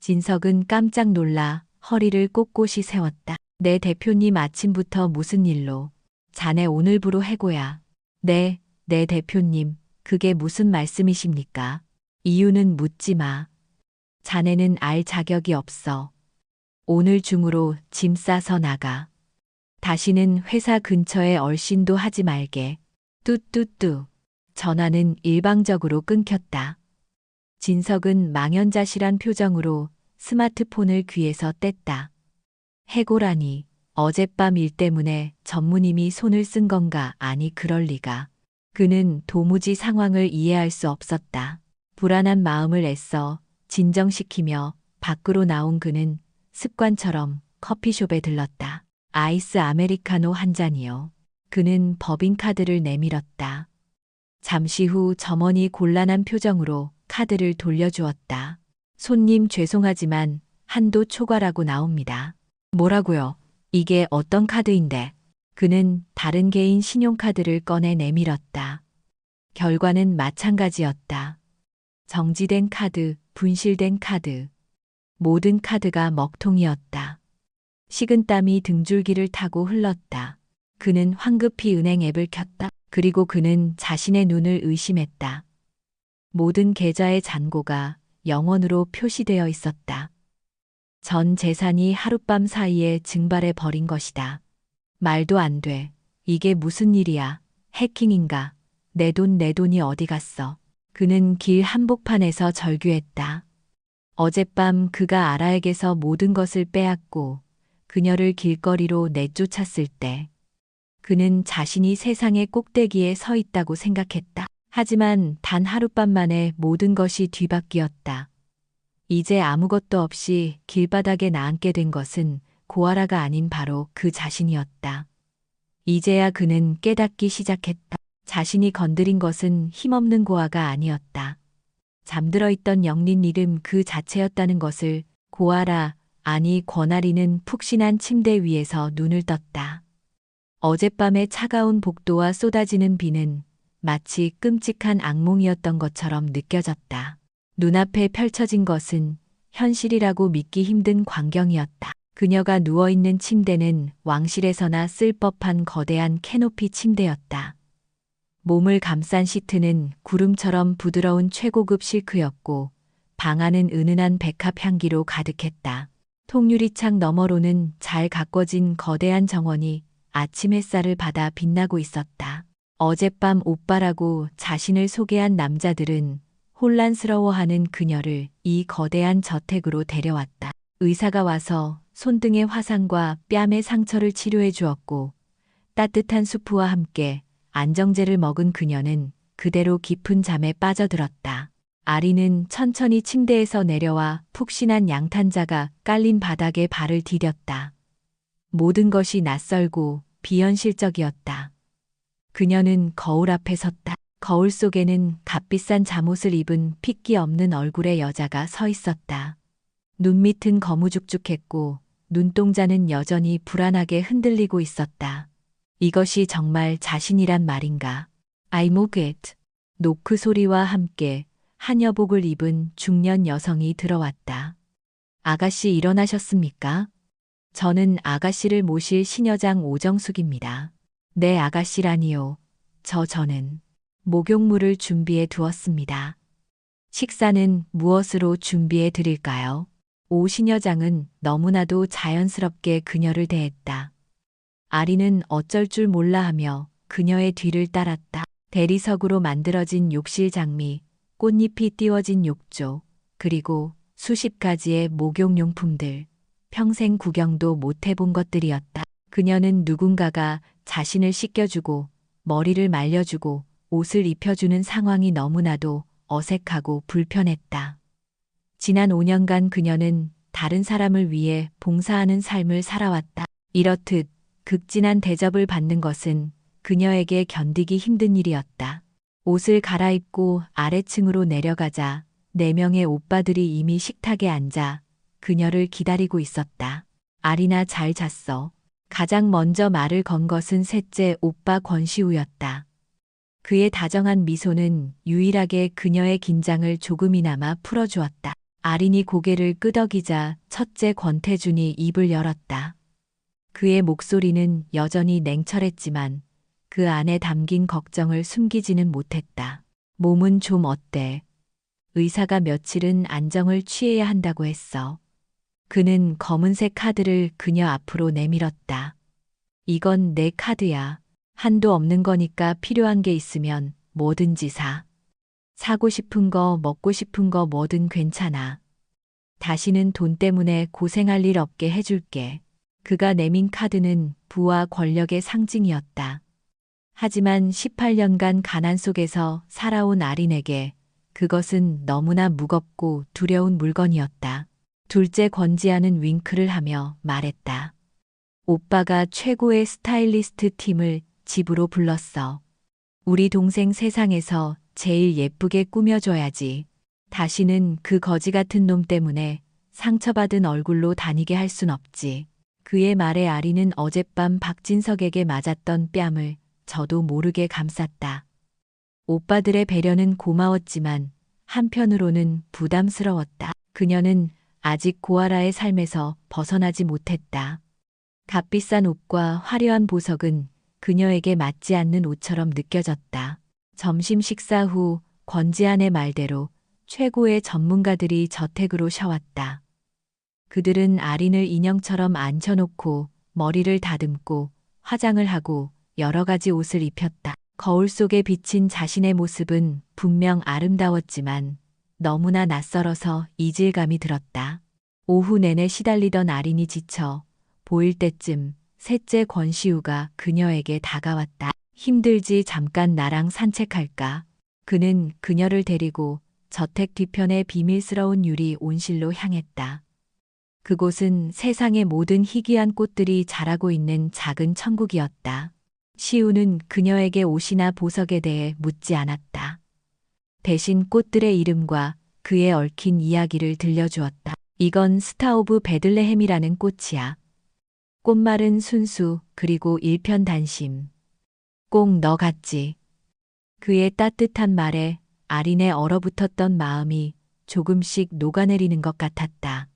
진석은 깜짝 놀라 허리를 꼿꼿이 세웠다. 내 대표님 아침부터 무슨 일로? 자네 오늘부로 해고야. 네, 내 대표님, 그게 무슨 말씀이십니까? 이유는 묻지 마. 자네는 알 자격이 없어. 오늘 중으로 짐 싸서 나가. 다시는 회사 근처에 얼씬도 하지 말게. 뚜뚜뚜. 전화는 일방적으로 끊겼다. 진석은 망연자실한 표정으로 스마트폰을 귀에서 뗐다. 해고라니. 어젯밤 일 때문에 전무님이 손을 쓴 건가? 아니, 그럴 리가. 그는 도무지 상황을 이해할 수 없었다. 불안한 마음을 애써 진정시키며 밖으로 나온 그는 습관처럼 커피숍에 들렀다. 아이스 아메리카노 한 잔이요. 그는 법인카드를 내밀었다. 잠시 후 점원이 곤란한 표정으로 카드를 돌려주었다. 손님 죄송하지만 한도 초과라고 나옵니다. 뭐라고요? 이게 어떤 카드인데? 그는 다른 개인 신용카드를 꺼내 내밀었다. 결과는 마찬가지였다. 정지된 카드, 분실된 카드. 모든 카드가 먹통이었다. 식은땀이 등줄기를 타고 흘렀다. 그는 황급히 은행 앱을 켰다. 그리고 그는 자신의 눈을 의심했다. 모든 계좌의 잔고가 0원으로 표시되어 있었다. 전 재산이 하룻밤 사이에 증발해 버린 것이다. 말도 안 돼. 이게 무슨 일이야? 해킹인가? 내 돈이 어디 갔어? 그는 길 한복판에서 절규했다. 어젯밤 그가 아라에게서 모든 것을 빼앗고 그녀를 길거리로 내쫓았을 때 그는 자신이 세상의 꼭대기에 서 있다고 생각했다. 하지만 단 하룻밤 만에 모든 것이 뒤바뀌었다. 이제 아무것도 없이 길바닥에 나앉게 된 것은 고아라가 아닌 바로 그 자신이었다. 이제야 그는 깨닫기 시작했다. 자신이 건드린 것은 힘없는 고아가 아니었다. 잠들어 있던 영린 이름 그 자체였다는 것을 고아라, 아니 권아리는 푹신한 침대 위에서 눈을 떴다. 어젯밤의 차가운 복도와 쏟아지는 비는 마치 끔찍한 악몽이었던 것처럼 느껴졌다. 눈앞에 펼쳐진 것은 현실이라고 믿기 힘든 광경이었다. 그녀가 누워있는 침대는 왕실에서나 쓸 법한 거대한 캐노피 침대였다. 몸을 감싼 시트는 구름처럼 부드러운 최고급 실크였고 방 안은 은은한 백합 향기로 가득했다. 통유리창 너머로는 잘 가꿔진 거대한 정원이 아침 햇살을 받아 빛나고 있었다. 어젯밤 오빠라고 자신을 소개한 남자들은 혼란스러워하는 그녀를 이 거대한 저택으로 데려왔다. 의사가 와서 손등의 화상과 뺨의 상처를 치료해 주었고 따뜻한 수프와 함께 안정제를 먹은 그녀는 그대로 깊은 잠에 빠져들었다. 아리는 천천히 침대에서 내려와 푹신한 양탄자가 깔린 바닥에 발을 디뎠다. 모든 것이 낯설고 비현실적이었다. 그녀는 거울 앞에 섰다. 거울 속에는 값비싼 잠옷을 입은 핏기 없는 얼굴의 여자가 서 있었다. 눈밑은 거무죽죽했고 눈동자는 여전히 불안하게 흔들리고 있었다. 이것이 정말 자신이란 말인가? I'm it. 노크 소리와 함께 한여복을 입은 중년 여성이 들어왔다. 아가씨 일어나셨습니까? 저는 아가씨를 모실 신여장 오정숙입니다. 네 아가씨라니요. 저는 목욕물을 준비해 두었습니다. 식사는 무엇으로 준비해 드릴까요? 오 신여장은 너무나도 자연스럽게 그녀를 대했다. 아리는 어쩔 줄 몰라 하며 그녀의 뒤를 따랐다. 대리석으로 만들어진 욕실 장미, 꽃잎이 띄워진 욕조, 그리고 수십 가지의 목욕용품들, 평생 구경도 못 해본 것들이었다. 그녀는 누군가가 자신을 씻겨주고 머리를 말려주고 옷을 입혀주는 상황이 너무나도 어색하고 불편했다. 지난 5년간 그녀는 다른 사람을 위해 봉사하는 삶을 살아왔다. 이렇듯 극진한 대접을 받는 것은 그녀에게 견디기 힘든 일이었다. 옷을 갈아입고 아래층으로 내려가자 4명의 오빠들이 이미 식탁에 앉아 그녀를 기다리고 있었다. 아리나 잘 잤어. 가장 먼저 말을 건 것은 셋째 오빠 권시우였다. 그의 다정한 미소는 유일하게 그녀의 긴장을 조금이나마 풀어주었다. 아린이 고개를 끄덕이자 첫째 권태준이 입을 열었다. 그의 목소리는 여전히 냉철했지만 그 안에 담긴 걱정을 숨기지는 못했다. 몸은 좀 어때? 의사가 며칠은 안정을 취해야 한다고 했어. 그는 검은색 카드를 그녀 앞으로 내밀었다. 이건 내 카드야. 한도 없는 거니까 필요한 게 있으면 뭐든지 사. 사고 싶은 거, 먹고 싶은 거 뭐든 괜찮아. 다시는 돈 때문에 고생할 일 없게 해줄게. 그가 내민 카드는 부와 권력의 상징이었다. 하지만 18년간 가난 속에서 살아온 아린에게 그것은 너무나 무겁고 두려운 물건이었다. 둘째 권지아는 윙크를 하며 말했다. 오빠가 최고의 스타일리스트 팀을 집으로 불렀어. 우리 동생 세상에서 제일 예쁘게 꾸며줘야지. 다시는 그 거지 같은 놈 때문에 상처받은 얼굴로 다니게 할 순 없지. 그의 말에 아리는 어젯밤 박진석에게 맞았던 뺨을 저도 모르게 감쌌다. 오빠들의 배려는 고마웠지만 한편으로는 부담스러웠다. 그녀는 아직 고아라의 삶에서 벗어나지 못했다. 값비싼 옷과 화려한 보석은 그녀에게 맞지 않는 옷처럼 느껴졌다. 점심 식사 후 권지한의 말대로 최고의 전문가들이 저택으로 셔왔다. 그들은 아린을 인형처럼 앉혀놓고 머리를 다듬고 화장을 하고 여러 가지 옷을 입혔다. 거울 속에 비친 자신의 모습은 분명 아름다웠지만 너무나 낯설어서 이질감이 들었다. 오후 내내 시달리던 아린이 지쳐 보일 때쯤 셋째 권시우가 그녀에게 다가왔다. 힘들지 잠깐 나랑 산책할까? 그는 그녀를 데리고 저택 뒤편의 비밀스러운 유리 온실로 향했다. 그곳은 세상의 모든 희귀한 꽃들이 자라고 있는 작은 천국이었다. 시우는 그녀에게 옷이나 보석에 대해 묻지 않았다. 대신 꽃들의 이름과 그에 얽힌 이야기를 들려주었다. 이건 스타 오브 베들레헴이라는 꽃이야. 꽃말은 순수 그리고 일편단심. 꼭 너 같지. 그의 따뜻한 말에 아린의 얼어붙었던 마음이 조금씩 녹아내리는 것 같았다.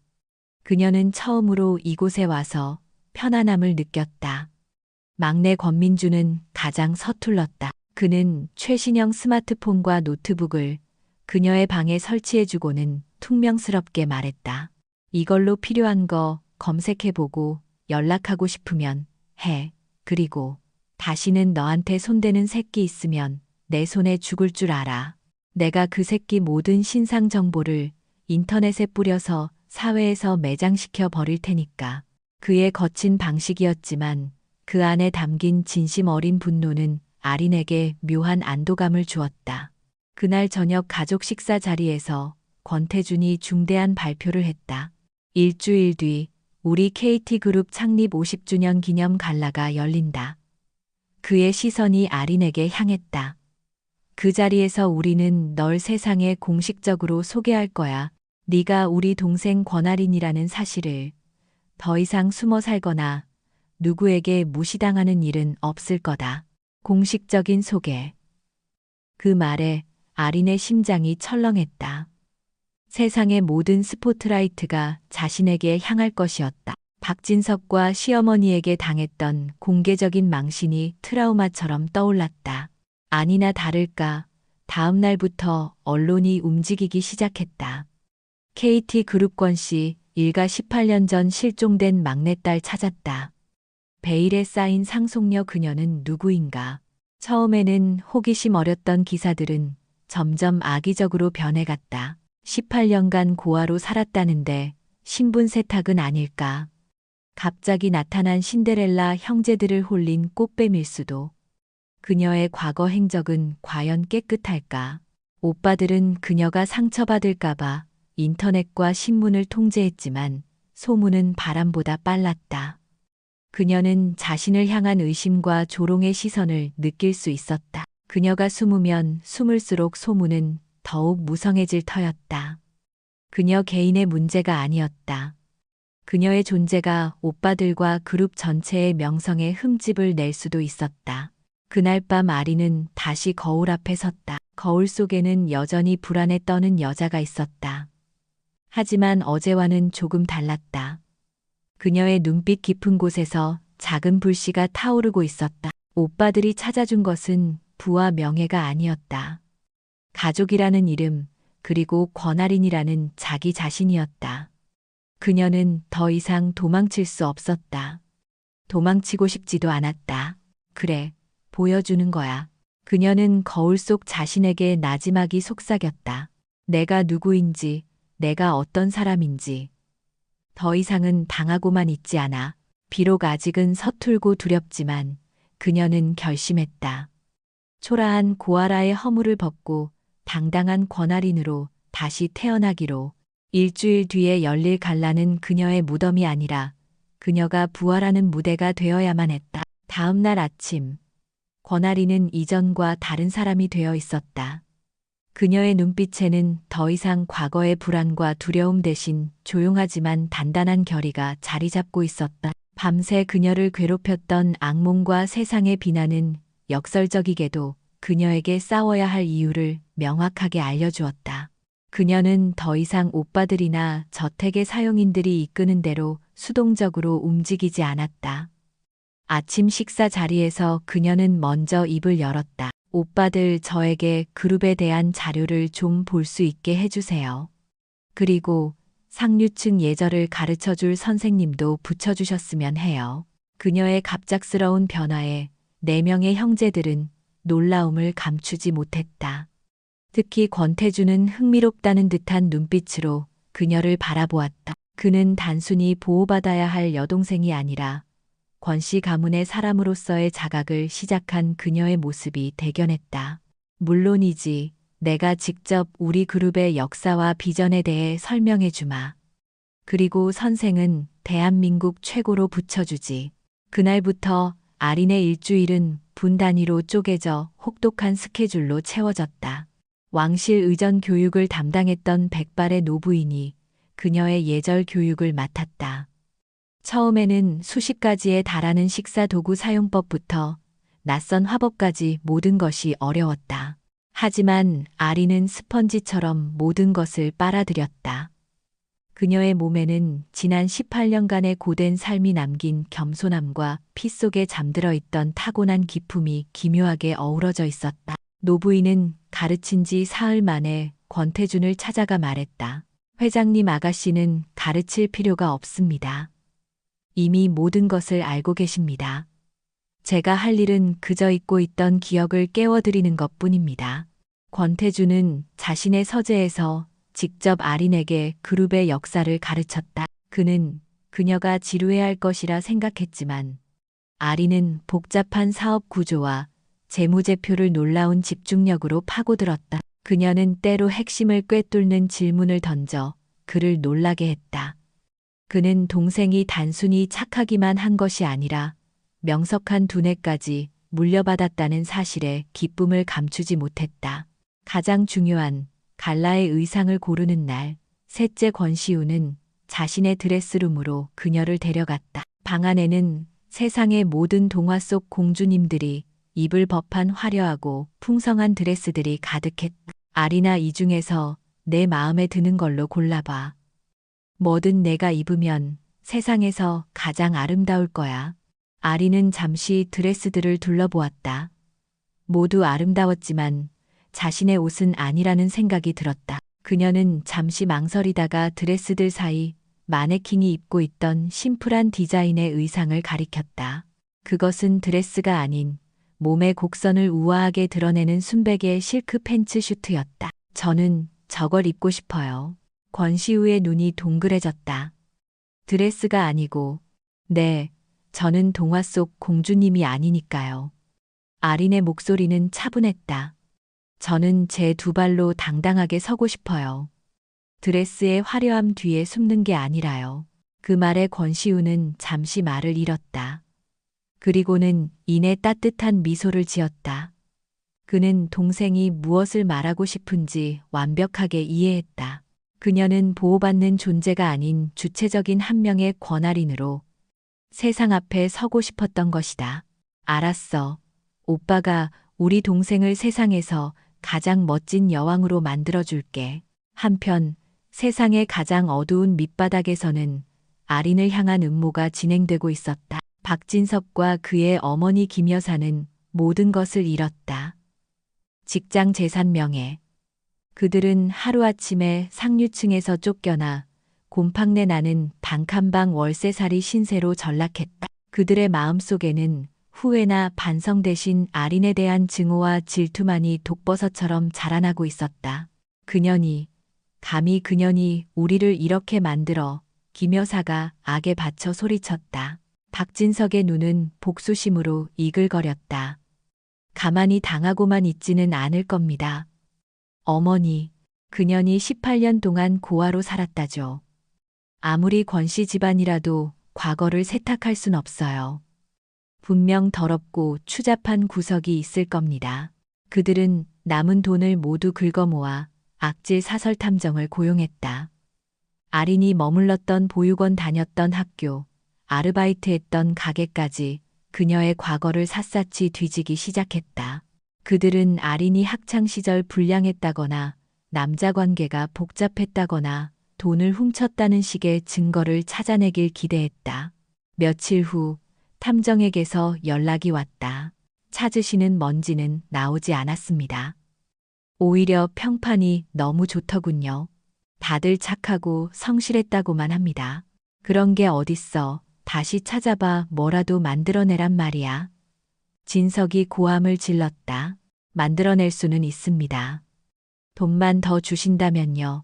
그녀는 처음으로 이곳에 와서 편안함을 느꼈다. 막내 권민주는 가장 서툴렀다. 그는 최신형 스마트폰과 노트북을 그녀의 방에 설치해주고는 퉁명스럽게 말했다. 이걸로 필요한 거 검색해보고 연락하고 싶으면 해. 그리고 다시는 너한테 손대는 새끼 있으면 내 손에 죽을 줄 알아. 내가 그 새끼 모든 신상 정보를 인터넷에 뿌려서 사회에서 매장시켜 버릴 테니까. 그의 거친 방식이었지만 그 안에 담긴 진심 어린 분노는 아린에게 묘한 안도감을 주었다. 그날 저녁 가족 식사 자리에서 권태준이 중대한 발표를 했다. 일주일 뒤 우리 KT그룹 창립 50주년 기념 갈라가 열린다. 그의 시선이 아린에게 향했다. 그 자리에서 우리는 널 세상에 공식적으로 소개할 거야. 네가 우리 동생 권아린이라는 사실을. 더 이상 숨어 살거나 누구에게 무시당하는 일은 없을 거다. 공식적인 소개. 그 말에 아린의 심장이 철렁했다. 세상의 모든 스포트라이트가 자신에게 향할 것이었다. 박진석과 시어머니에게 당했던 공개적인 망신이 트라우마처럼 떠올랐다. 아니나 다를까 다음 날부터 언론이 움직이기 시작했다. KT그룹 씨 일가 18년 전 실종된 막내딸 찾았다. 베일에 쌓인 상속녀 그녀는 누구인가? 처음에는 호기심 어렸던 기사들은 점점 악의적으로 변해갔다. 18년간 고아로 살았다는데 신분 세탁은 아닐까? 갑자기 나타난 신데렐라 형제들을 홀린 꽃뱀일 수도. 그녀의 과거 행적은 과연 깨끗할까? 오빠들은 그녀가 상처받을까봐 인터넷과 신문을 통제했지만 소문은 바람보다 빨랐다. 그녀는 자신을 향한 의심과 조롱의 시선을 느낄 수 있었다. 그녀가 숨으면 숨을수록 소문은 더욱 무성해질 터였다. 그녀 개인의 문제가 아니었다. 그녀의 존재가 오빠들과 그룹 전체의 명성에 흠집을 낼 수도 있었다. 그날 밤 아리는 다시 거울 앞에 섰다. 거울 속에는 여전히 불안에 떠는 여자가 있었다. 하지만 어제와는 조금 달랐다. 그녀의 눈빛 깊은 곳에서 작은 불씨가 타오르고 있었다. 오빠들이 찾아준 것은 부와 명예가 아니었다. 가족이라는 이름, 그리고 권아린이라는 자기 자신이었다. 그녀는 더 이상 도망칠 수 없었다. 도망치고 싶지도 않았다. 그래, 보여주는 거야. 그녀는 거울 속 자신에게 나지막이 속삭였다. 내가 누구인지, 내가 어떤 사람인지. 더 이상은 당하고만 있지 않아. 비록 아직은 서툴고 두렵지만 그녀는 결심했다. 초라한 고아라의 허물을 벗고 당당한 권아린으로 다시 태어나기로. 일주일 뒤에 열릴 갈라는 그녀의 무덤이 아니라 그녀가 부활하는 무대가 되어야만 했다. 다음 날 아침, 권아린은 이전과 다른 사람이 되어 있었다. 그녀의 눈빛에는 더 이상 과거의 불안과 두려움 대신 조용하지만 단단한 결의가 자리 잡고 있었다. 밤새 그녀를 괴롭혔던 악몽과 세상의 비난은 역설적이게도 그녀에게 싸워야 할 이유를 명확하게 알려주었다. 그녀는 더 이상 오빠들이나 저택의 사용인들이 이끄는 대로 수동적으로 움직이지 않았다. 아침 식사 자리에서 그녀는 먼저 입을 열었다. 오빠들, 저에게 그룹에 대한 자료를 좀 볼 수 있게 해주세요. 그리고 상류층 예절을 가르쳐줄 선생님도 붙여주셨으면 해요. 그녀의 갑작스러운 변화에 4명의 형제들은 놀라움을 감추지 못했다. 특히 권태준은 흥미롭다는 듯한 눈빛으로 그녀를 바라보았다. 그는 단순히 보호받아야 할 여동생이 아니라 권씨 가문의 사람으로서의 자각을 시작한 그녀의 모습이 대견했다. 물론이지, 내가 직접 우리 그룹의 역사와 비전에 대해 설명해 주마. 그리고 선생은 대한민국 최고로 붙여주지. 그날부터 아린의 일주일은 분 단위로 쪼개져 혹독한 스케줄로 채워졌다. 왕실 의전 교육을 담당했던 백발의 노부인이 그녀의 예절 교육을 맡았다. 처음에는 수십 가지에 달하는 식사 도구 사용법부터 낯선 화법까지 모든 것이 어려웠다. 하지만 아린은 스펀지처럼 모든 것을 빨아들였다. 그녀의 몸에는 지난 18년간의 고된 삶이 남긴 겸손함과 피 속에 잠들어 있던 타고난 기품이 기묘하게 어우러져 있었다. 노부인은 가르친 지 사흘 만에 권태준을 찾아가 말했다. 회장님 아가씨는 가르칠 필요가 없습니다. 이미 모든 것을 알고 계십니다. 제가 할 일은 그저 잊고 있던 기억을 깨워드리는 것뿐입니다. 권태준은 자신의 서재에서 직접 아린에게 그룹의 역사를 가르쳤다. 그는 그녀가 지루해할 것이라 생각했지만 아린은 복잡한 사업 구조와 재무제표를 놀라운 집중력으로 파고들었다. 그녀는 때로 핵심을 꿰뚫는 질문을 던져 그를 놀라게 했다. 그는 동생이 단순히 착하기만 한 것이 아니라 명석한 두뇌까지 물려받았다는 사실에 기쁨을 감추지 못했다. 가장 중요한 갈라의 의상을 고르는 날, 셋째 권시우는 자신의 드레스룸으로 그녀를 데려갔다. 방 안에는 세상의 모든 동화 속 공주님들이 입을 법한 화려하고 풍성한 드레스들이 가득했다. 아리나, 이 중에서 내 마음에 드는 걸로 골라봐. 뭐든 내가 입으면 세상에서 가장 아름다울 거야. 아리는 잠시 드레스들을 둘러보았다. 모두 아름다웠지만 자신의 옷은 아니라는 생각이 들었다. 그녀는 잠시 망설이다가 드레스들 사이 마네킹이 입고 있던 심플한 디자인의 의상을 가리켰다. 그것은 드레스가 아닌 몸의 곡선을 우아하게 드러내는 순백의 실크 팬츠 슈트였다. 저는 저걸 입고 싶어요. 권시우의 눈이 동그래졌다. 드레스가 아니고, 네, 저는 동화 속 공주님이 아니니까요. 아린의 목소리는 차분했다. 저는 제 두 발로 당당하게 서고 싶어요. 드레스의 화려함 뒤에 숨는 게 아니라요. 그 말에 권시우는 잠시 말을 잃었다. 그리고는 이내 따뜻한 미소를 지었다. 그는 동생이 무엇을 말하고 싶은지 완벽하게 이해했다. 그녀는 보호받는 존재가 아닌 주체적인 한 명의 권할인으로 세상 앞에 서고 싶었던 것이다. 알았어. 오빠가 우리 동생을 세상에서 가장 멋진 여왕으로 만들어줄게. 한편 세상의 가장 어두운 밑바닥에서는 아린을 향한 음모가 진행되고 있었다. 박진석과 그의 어머니 김 여사는 모든 것을 잃었다. 직장, 재산, 명예. 그들은 하루아침에 상류층에서 쫓겨나 곰팡내 나는 단칸방 월세살이 신세로 전락했다. 그들의 마음속에는 후회나 반성 대신 아린에 대한 증오와 질투만이 독버섯처럼 자라나고 있었다. 감히 그년이 우리를 이렇게 만들어, 김 여사가 악에 받쳐 소리쳤다. 박진석의 눈은 복수심으로 이글거렸다. 가만히 당하고만 있지는 않을 겁니다. 어머니, 그년이 18년 동안 고아로 살았다죠. 아무리 권씨 집안이라도 과거를 세탁할 순 없어요. 분명 더럽고 추잡한 구석이 있을 겁니다. 그들은 남은 돈을 모두 긁어모아 악질 사설 탐정을 고용했다. 아린이 머물렀던 보육원, 다녔던 학교, 아르바이트했던 가게까지 그녀의 과거를 샅샅이 뒤지기 시작했다. 그들은 아린이 학창시절 불량했다거나 남자 관계가 복잡했다거나 돈을 훔쳤다는 식의 증거를 찾아내길 기대했다. 며칠 후 탐정에게서 연락이 왔다. 찾으시는 먼지는 나오지 않았습니다. 오히려 평판이 너무 좋더군요. 다들 착하고 성실했다고만 합니다. 그런 게 어딨어. 다시 찾아봐, 뭐라도 만들어내란 말이야. 진석이 고함을 질렀다. 만들어낼 수는 있습니다. 돈만 더 주신다면요.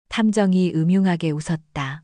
탐정이 음흉하게 웃었다.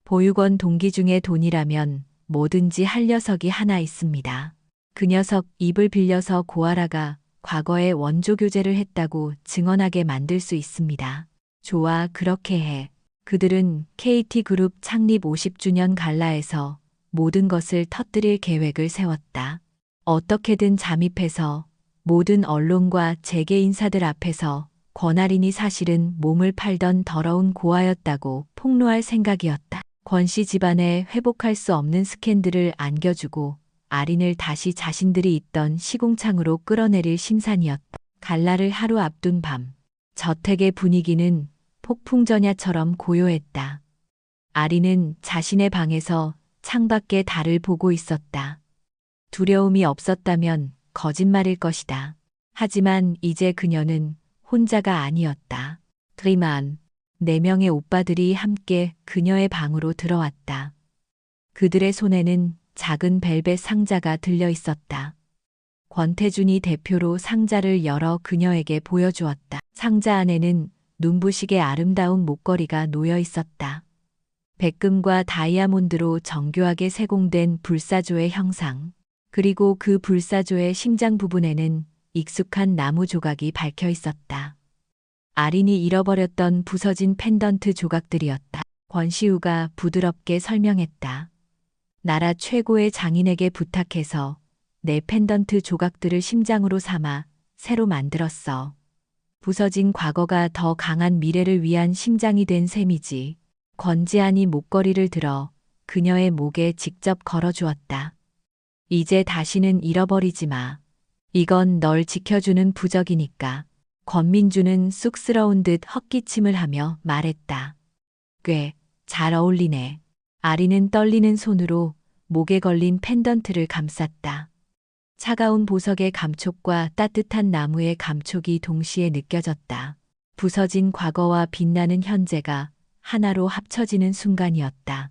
보육원 동기 중에 돈이라면 뭐든지 할 녀석이 하나 있습니다. 그 녀석 입을 빌려서 고아라가 과거에 원조 교제를 했다고 증언하게 만들 수 있습니다. 좋아, 그렇게 해. 그들은 KT그룹 창립 50주년 갈라에서 모든 것을 터뜨릴 계획을 세웠다. 어떻게든 잠입해서 모든 언론과 재계 인사들 앞에서 권아린이 사실은 몸을 팔던 더러운 고아였다고 폭로할 생각이었다. 권 씨 집안에 회복할 수 없는 스캔들을 안겨주고 아린을 다시 자신들이 있던 시궁창으로 끌어내릴 심산이었다. 갈라를 하루 앞둔 밤, 저택의 분위기는 폭풍전야처럼 고요했다. 아린은 자신의 방에서 창밖의 달을 보고 있었다. 두려움이 없었다면 거짓말일 것이다. 하지만 이제 그녀는 혼자가 아니었다. 드리만, 4명의 오빠들이 함께 그녀의 방으로 들어왔다. 그들의 손에는 작은 벨벳 상자가 들려 있었다. 권태준이 대표로 상자를 열어 그녀에게 보여주었다. 상자 안에는 눈부시게 아름다운 목걸이가 놓여 있었다. 백금과 다이아몬드로 정교하게 세공된 불사조의 형상, 그리고 그 불사조의 심장 부분에는 익숙한 나무 조각이 박혀 있었다. 아린이 잃어버렸던 부서진 펜던트 조각들이었다. 권시우가 부드럽게 설명했다. 나라 최고의 장인에게 부탁해서 내 펜던트 조각들을 심장으로 삼아 새로 만들었어. 부서진 과거가 더 강한 미래를 위한 심장이 된 셈이지. 권지한이 목걸이를 들어 그녀의 목에 직접 걸어주었다. 이제 다시는 잃어버리지 마. 이건 널 지켜주는 부적이니까. 권민주는 쑥스러운 듯 헛기침을 하며 말했다. 꽤 잘 어울리네. 아리는 떨리는 손으로 목에 걸린 펜던트를 감쌌다. 차가운 보석의 감촉과 따뜻한 나무의 감촉이 동시에 느껴졌다. 부서진 과거와 빛나는 현재가 하나로 합쳐지는 순간이었다.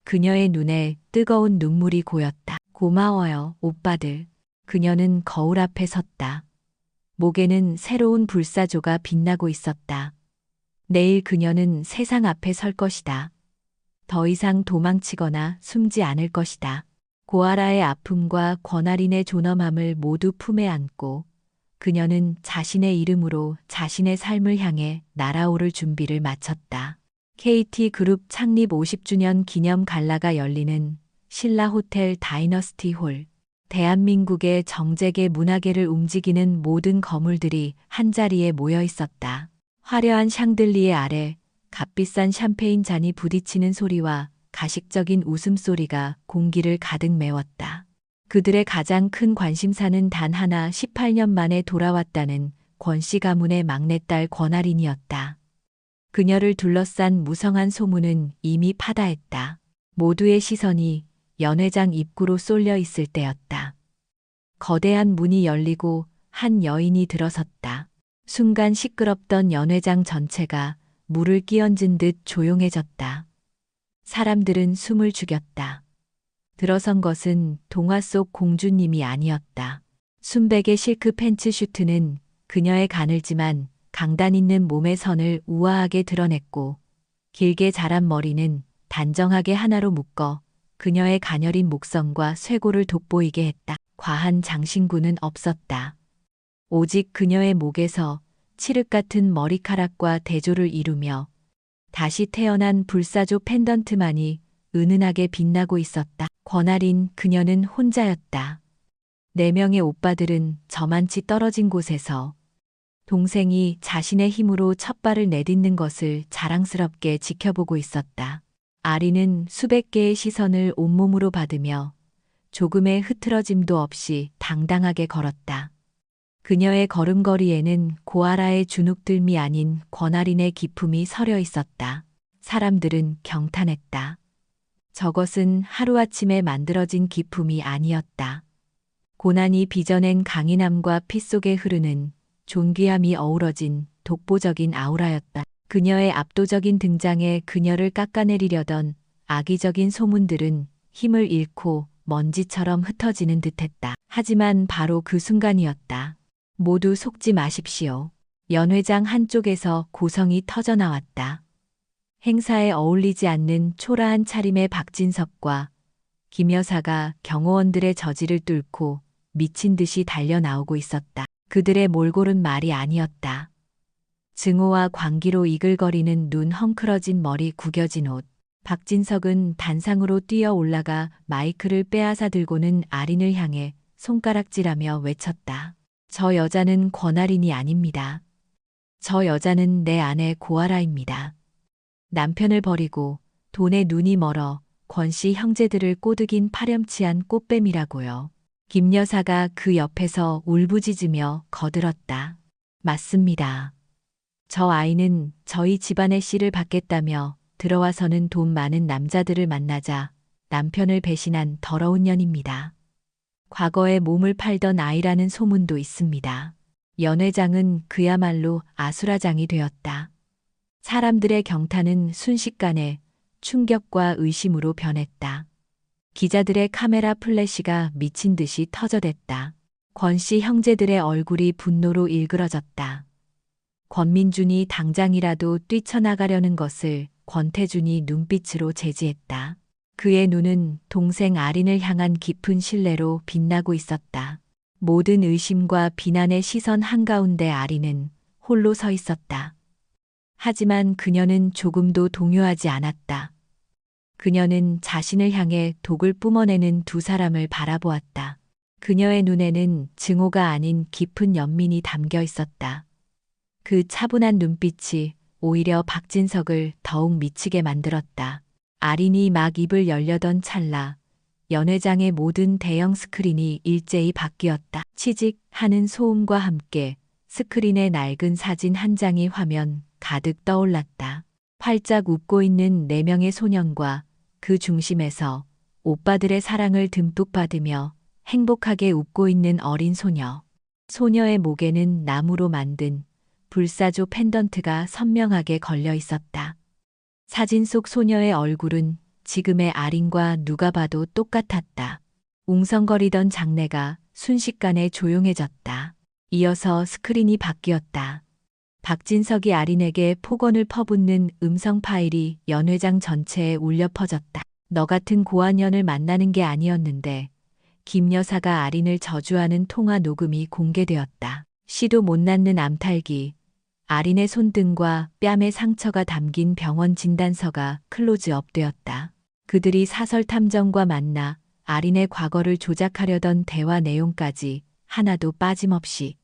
그녀의 눈에 뜨거운 눈물이 고였다. 고마워요, 오빠들. 그녀는 거울 앞에 섰다. 목에는 새로운 불사조가 빛나고 있었다. 내일 그녀는 세상 앞에 설 것이다. 더 이상 도망치거나 숨지 않을 것이다. 고아라의 아픔과 권아린의 존엄함을 모두 품에 안고 그녀는 자신의 이름으로 자신의 삶을 향해 날아오를 준비를 마쳤다. KT그룹 창립 50주년 기념 갈라가 열리는 신라호텔 다이너스티 홀. 대한민국의 정재계 문화계를 움직이는 모든 거물들이 한자리에 모여 있었다. 화려한 샹들리에 아래 값비싼 샴페인 잔이 부딪히는 소리와 가식적인 웃음소리가 공기를 가득 메웠다. 그들의 가장 큰 관심사는 단 하나, 18년 만에 돌아왔다는 권씨 가문의 막내딸 권아린이었다. 그녀를 둘러싼 무성한 소문은 이미 파다했다. 모두의 시선이 연회장 입구로 쏠려 있을 때였다. 거대한 문이 열리고 한 여인이 들어섰다. 순간 시끄럽던 연회장 전체가 물을 끼얹은 듯 조용해졌다. 사람들은 숨을 죽였다. 들어선 것은 동화 속 공주님이 아니었다. 순백의 실크 팬츠 슈트는 그녀의 가늘지만 강단 있는 몸의 선을 우아하게 드러냈고 길게 자란 머리는 단정하게 하나로 묶어 그녀의 가녀린 목성과 쇄골을 돋보이게 했다. 과한 장신구는 없었다. 오직 그녀의 목에서 칠흑 같은 머리카락과 대조를 이루며 다시 태어난 불사조 펜던트만이 은은하게 빛나고 있었다. 권아린, 그녀는 혼자였다. 4명의 오빠들은 저만치 떨어진 곳에서 동생이 자신의 힘으로 첫 발을 내딛는 것을 자랑스럽게 지켜보고 있었다. 아리는 수백 개의 시선을 온몸으로 받으며 조금의 흐트러짐도 없이 당당하게 걸었다. 그녀의 걸음걸이에는 고아라의 주눅들미 아닌 권아린의 기품이 서려 있었다. 사람들은 경탄했다. 저것은 하루아침에 만들어진 기품이 아니었다. 고난이 빚어낸 강인함과 피 속에 흐르는 존귀함이 어우러진 독보적인 아우라였다. 그녀의 압도적인 등장에 그녀를 깎아내리려던 악의적인 소문들은 힘을 잃고 먼지처럼 흩어지는 듯했다. 하지만 바로 그 순간이었다. 모두 속지 마십시오. 연회장 한쪽에서 고성이 터져나왔다. 행사에 어울리지 않는 초라한 차림의 박진석과 김 여사가 경호원들의 저지를 뚫고 미친 듯이 달려나오고 있었다. 그들의 몰골은 말이 아니었다. 증오와 광기로 이글거리는 눈, 헝클어진 머리, 구겨진 옷. 박진석은 단상으로 뛰어 올라가 마이크를 빼앗아 들고는 아린을 향해 손가락질하며 외쳤다. 저 여자는 권아린이 아닙니다. 저 여자는 내 아내 고아라입니다. 남편을 버리고 돈에 눈이 멀어 권씨 형제들을 꼬드긴 파렴치한 꽃뱀이라고요. 김 여사가 그 옆에서 울부짖으며 거들었다. 맞습니다. 저 아이는 저희 집안의 씨를 받겠다며 들어와서는 돈 많은 남자들을 만나자 남편을 배신한 더러운 년입니다. 과거에 몸을 팔던 아이라는 소문도 있습니다. 연 회장은 그야말로 아수라장이 되었다. 사람들의 경탄은 순식간에 충격과 의심으로 변했다. 기자들의 카메라 플래시가 미친 듯이 터져댔다. 권씨 형제들의 얼굴이 분노로 일그러졌다. 권민준이 당장이라도 뛰쳐나가려는 것을 권태준이 눈빛으로 제지했다. 그의 눈은 동생 아린을 향한 깊은 신뢰로 빛나고 있었다. 모든 의심과 비난의 시선 한가운데 아린은 홀로 서 있었다. 하지만 그녀는 조금도 동요하지 않았다. 그녀는 자신을 향해 독을 뿜어내는 두 사람을 바라보았다. 그녀의 눈에는 증오가 아닌 깊은 연민이 담겨 있었다. 그 차분한 눈빛이 오히려 박진석을 더욱 미치게 만들었다. 아린이 막 입을 열려던 찰나 연 회장의 모든 대형 스크린이 일제히 바뀌었다. 치직 하는 소음과 함께 스크린의 낡은 사진 한 장이 화면 가득 떠올랐다. 활짝 웃고 있는 4명의 소년과 그 중심에서 오빠들의 사랑을 듬뿍 받으며 행복하게 웃고 있는 어린 소녀. 소녀의 목에는 나무로 만든 불사조 펜던트가 선명하게 걸려 있었다. 사진 속 소녀의 얼굴은 지금의 아린과 누가 봐도 똑같았다. 웅성거리던 장내가 순식간에 조용해졌다. 이어서 스크린이 바뀌었다. 박진석이 아린에게 폭언을 퍼붓는 음성 파일이 연 회장 전체에 울려 퍼졌다. 너 같은 고아년을 만나는 게 아니었는데 김 여사가 아린을 저주하는 통화 녹음이 공개되었다. 씨도 못 낳는 암탈기, 아린의 손등과 뺨에 상처가 담긴 병원 진단서가 클로즈업 되었다. 그들이 사설 탐정과 만나 아린의 과거를 조작하려던 대화 내용까지 하나도 빠짐없이.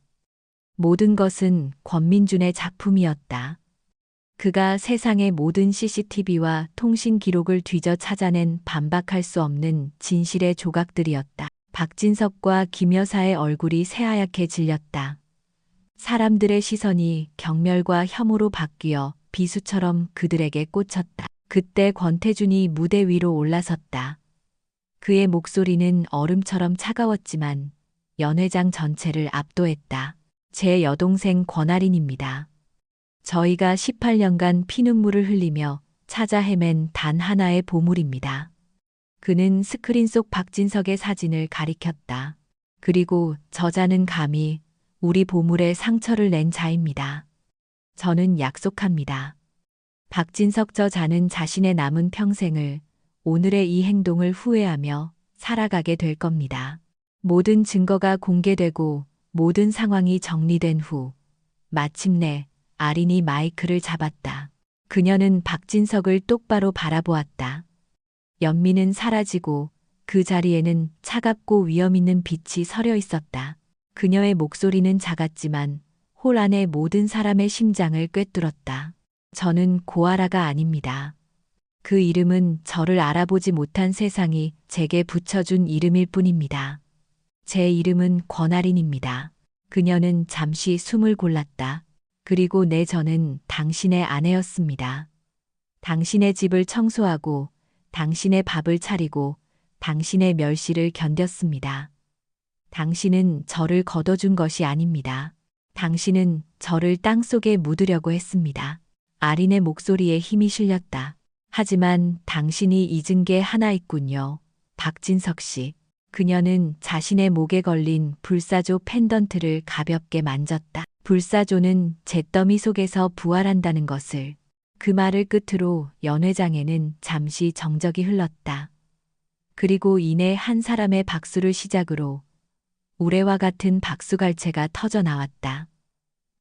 모든 것은 권민준의 작품이었다. 그가 세상의 모든 CCTV와 통신 기록을 뒤져 찾아낸 반박할 수 없는 진실의 조각들이었다. 박진석과 김 여사의 얼굴이 새하얗게 질렸다. 사람들의 시선이 경멸과 혐오로 바뀌어 비수처럼 그들에게 꽂혔다. 그때 권태준이 무대 위로 올라섰다. 그의 목소리는 얼음처럼 차가웠지만 연 회장 전체를 압도했다. 제 여동생 권아린입니다. 저희가 18년간 피눈물을 흘리며 찾아 헤맨 단 하나의 보물입니다. 그는 스크린 속 박진석의 사진을 가리켰다. 그리고 저자는 감히 우리 보물에 상처를 낸 자입니다. 저는 약속합니다. 박진석 저자는 자신의 남은 평생을 오늘의 이 행동을 후회하며 살아가게 될 겁니다. 모든 증거가 공개되고 모든 상황이 정리된 후 마침내 아린이 마이크를 잡았다. 그녀는 박진석을 똑바로 바라보았다. 연민은 사라지고 그 자리에는 차갑고 위험 있는 빛이 서려 있었다. 그녀의 목소리는 작았지만 홀 안의 모든 사람의 심장을 꿰뚫었다. 저는 고아라가 아닙니다. 그 이름은 저를 알아보지 못한 세상이 제게 붙여준 이름일 뿐입니다. 제 이름은 권아린입니다. 그녀는 잠시 숨을 골랐다. 그리고 저는 당신의 아내였습니다. 당신의 집을 청소하고 당신의 밥을 차리고 당신의 멸시를 견뎠습니다. 당신은 저를 거둬준 것이 아닙니다. 당신은 저를 땅속에 묻으려고 했습니다. 아린의 목소리에 힘이 실렸다. 하지만 당신이 잊은 게 하나 있군요. 박진석 씨. 그녀는 자신의 목에 걸린 불사조 펜던트를 가볍게 만졌다. 불사조는 잿더미 속에서 부활한다는 것을. 그 말을 끝으로 연 회장에는 잠시 정적이 흘렀다. 그리고 이내 한 사람의 박수를 시작으로 우레와 같은 박수갈채가 터져 나왔다.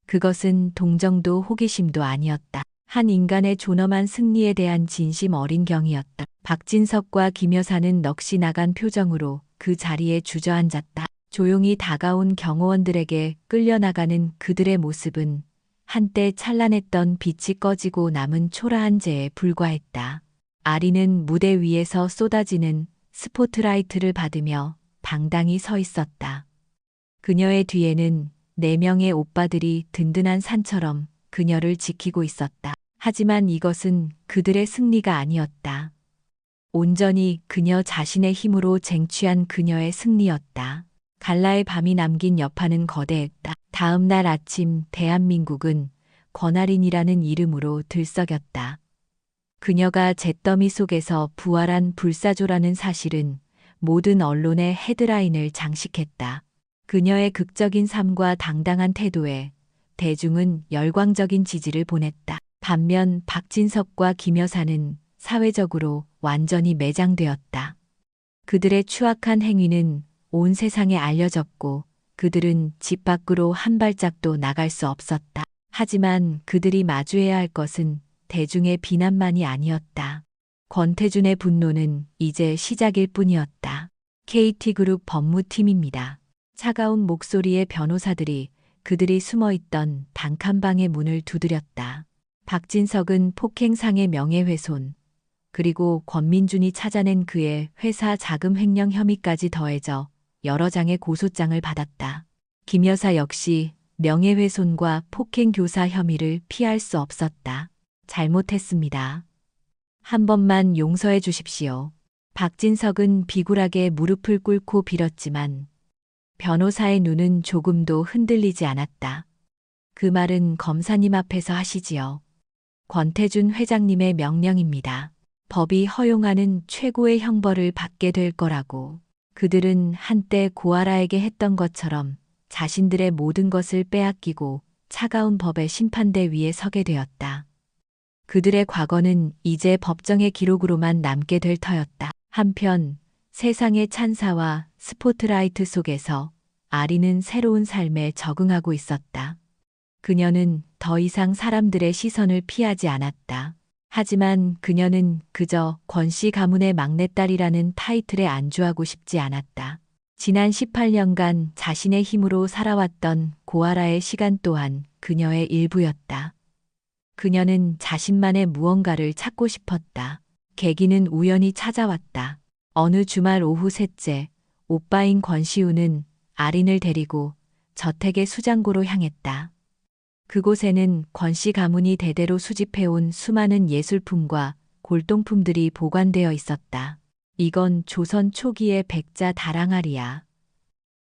그것은 동정도 호기심도 아니었다. 한 인간의 존엄한 승리에 대한 진심 어린 경이었다. 박진석과 김 여사는 넋이 나간 표정으로 그 자리에 주저앉았다. 조용히 다가온 경호원들에게 끌려나가는 그들의 모습은 한때 찬란했던 빛이 꺼지고 남은 초라한 재에 불과했다. 아리는 무대 위에서 쏟아지는 스포트라이트를 받으며 당당히 서 있었다. 그녀의 뒤에는 4명의 오빠들이 든든한 산처럼 그녀를 지키고 있었다. 하지만 이것은 그들의 승리가 아니었다. 온전히 그녀 자신의 힘으로 쟁취한 그녀의 승리였다. 갈라의 밤이 남긴 여파는 거대했다. 다음 날 아침 대한민국은 권아린이라는 이름으로 들썩였다. 그녀가 잿더미 속에서 부활한 불사조라는 사실은 모든 언론의 헤드라인을 장식했다. 그녀의 극적인 삶과 당당한 태도에 대중은 열광적인 지지를 보냈다. 반면 박진석과 김 여사는 사회적으로 완전히 매장되었다. 그들의 추악한 행위는 온 세상에 알려졌고 그들은 집 밖으로 한 발짝도 나갈 수 없었다. 하지만 그들이 마주해야 할 것은 대중의 비난만이 아니었다. 권태준의 분노는 이제 시작일 뿐이었다. KT그룹 법무팀입니다. 차가운 목소리의 변호사들이 그들이 숨어있던 단칸방의 문을 두드렸다. 박진석은 폭행상의 명예훼손, 그리고 권민준이 찾아낸 그의 회사 자금 횡령 혐의까지 더해져 여러 장의 고소장을 받았다. 김 여사 역시 명예훼손과 폭행교사 혐의를 피할 수 없었다. 잘못했습니다. 한 번만 용서해 주십시오. 박진석은 비굴하게 무릎을 꿇고 빌었지만 변호사의 눈은 조금도 흔들리지 않았다. 그 말은 검사님 앞에서 하시지요. 권태준 회장님의 명령입니다. 법이 허용하는 최고의 형벌을 받게 될 거라고. 그들은 한때 고아라에게 했던 것처럼 자신들의 모든 것을 빼앗기고 차가운 법의 심판대 위에 서게 되었다. 그들의 과거는 이제 법정의 기록으로만 남게 될 터였다. 한편 세상의 찬사와 스포트라이트 속에서 아리는 새로운 삶에 적응하고 있었다. 그녀는 더 이상 사람들의 시선을 피하지 않았다. 하지만 그녀는 그저 권씨 가문의 막내딸이라는 타이틀에 안주하고 싶지 않았다. 지난 18년간 자신의 힘으로 살아왔던 고아라의 시간 또한 그녀의 일부였다. 그녀는 자신만의 무언가를 찾고 싶었다. 계기는 우연히 찾아왔다. 어느 주말 오후 셋째, 오빠인 권시우는 아린을 데리고 저택의 수장고로 향했다. 그곳에는 권씨 가문이 대대로 수집해온 수많은 예술품과 골동품들이 보관되어 있었다. 이건 조선 초기의 백자 다랑아리야.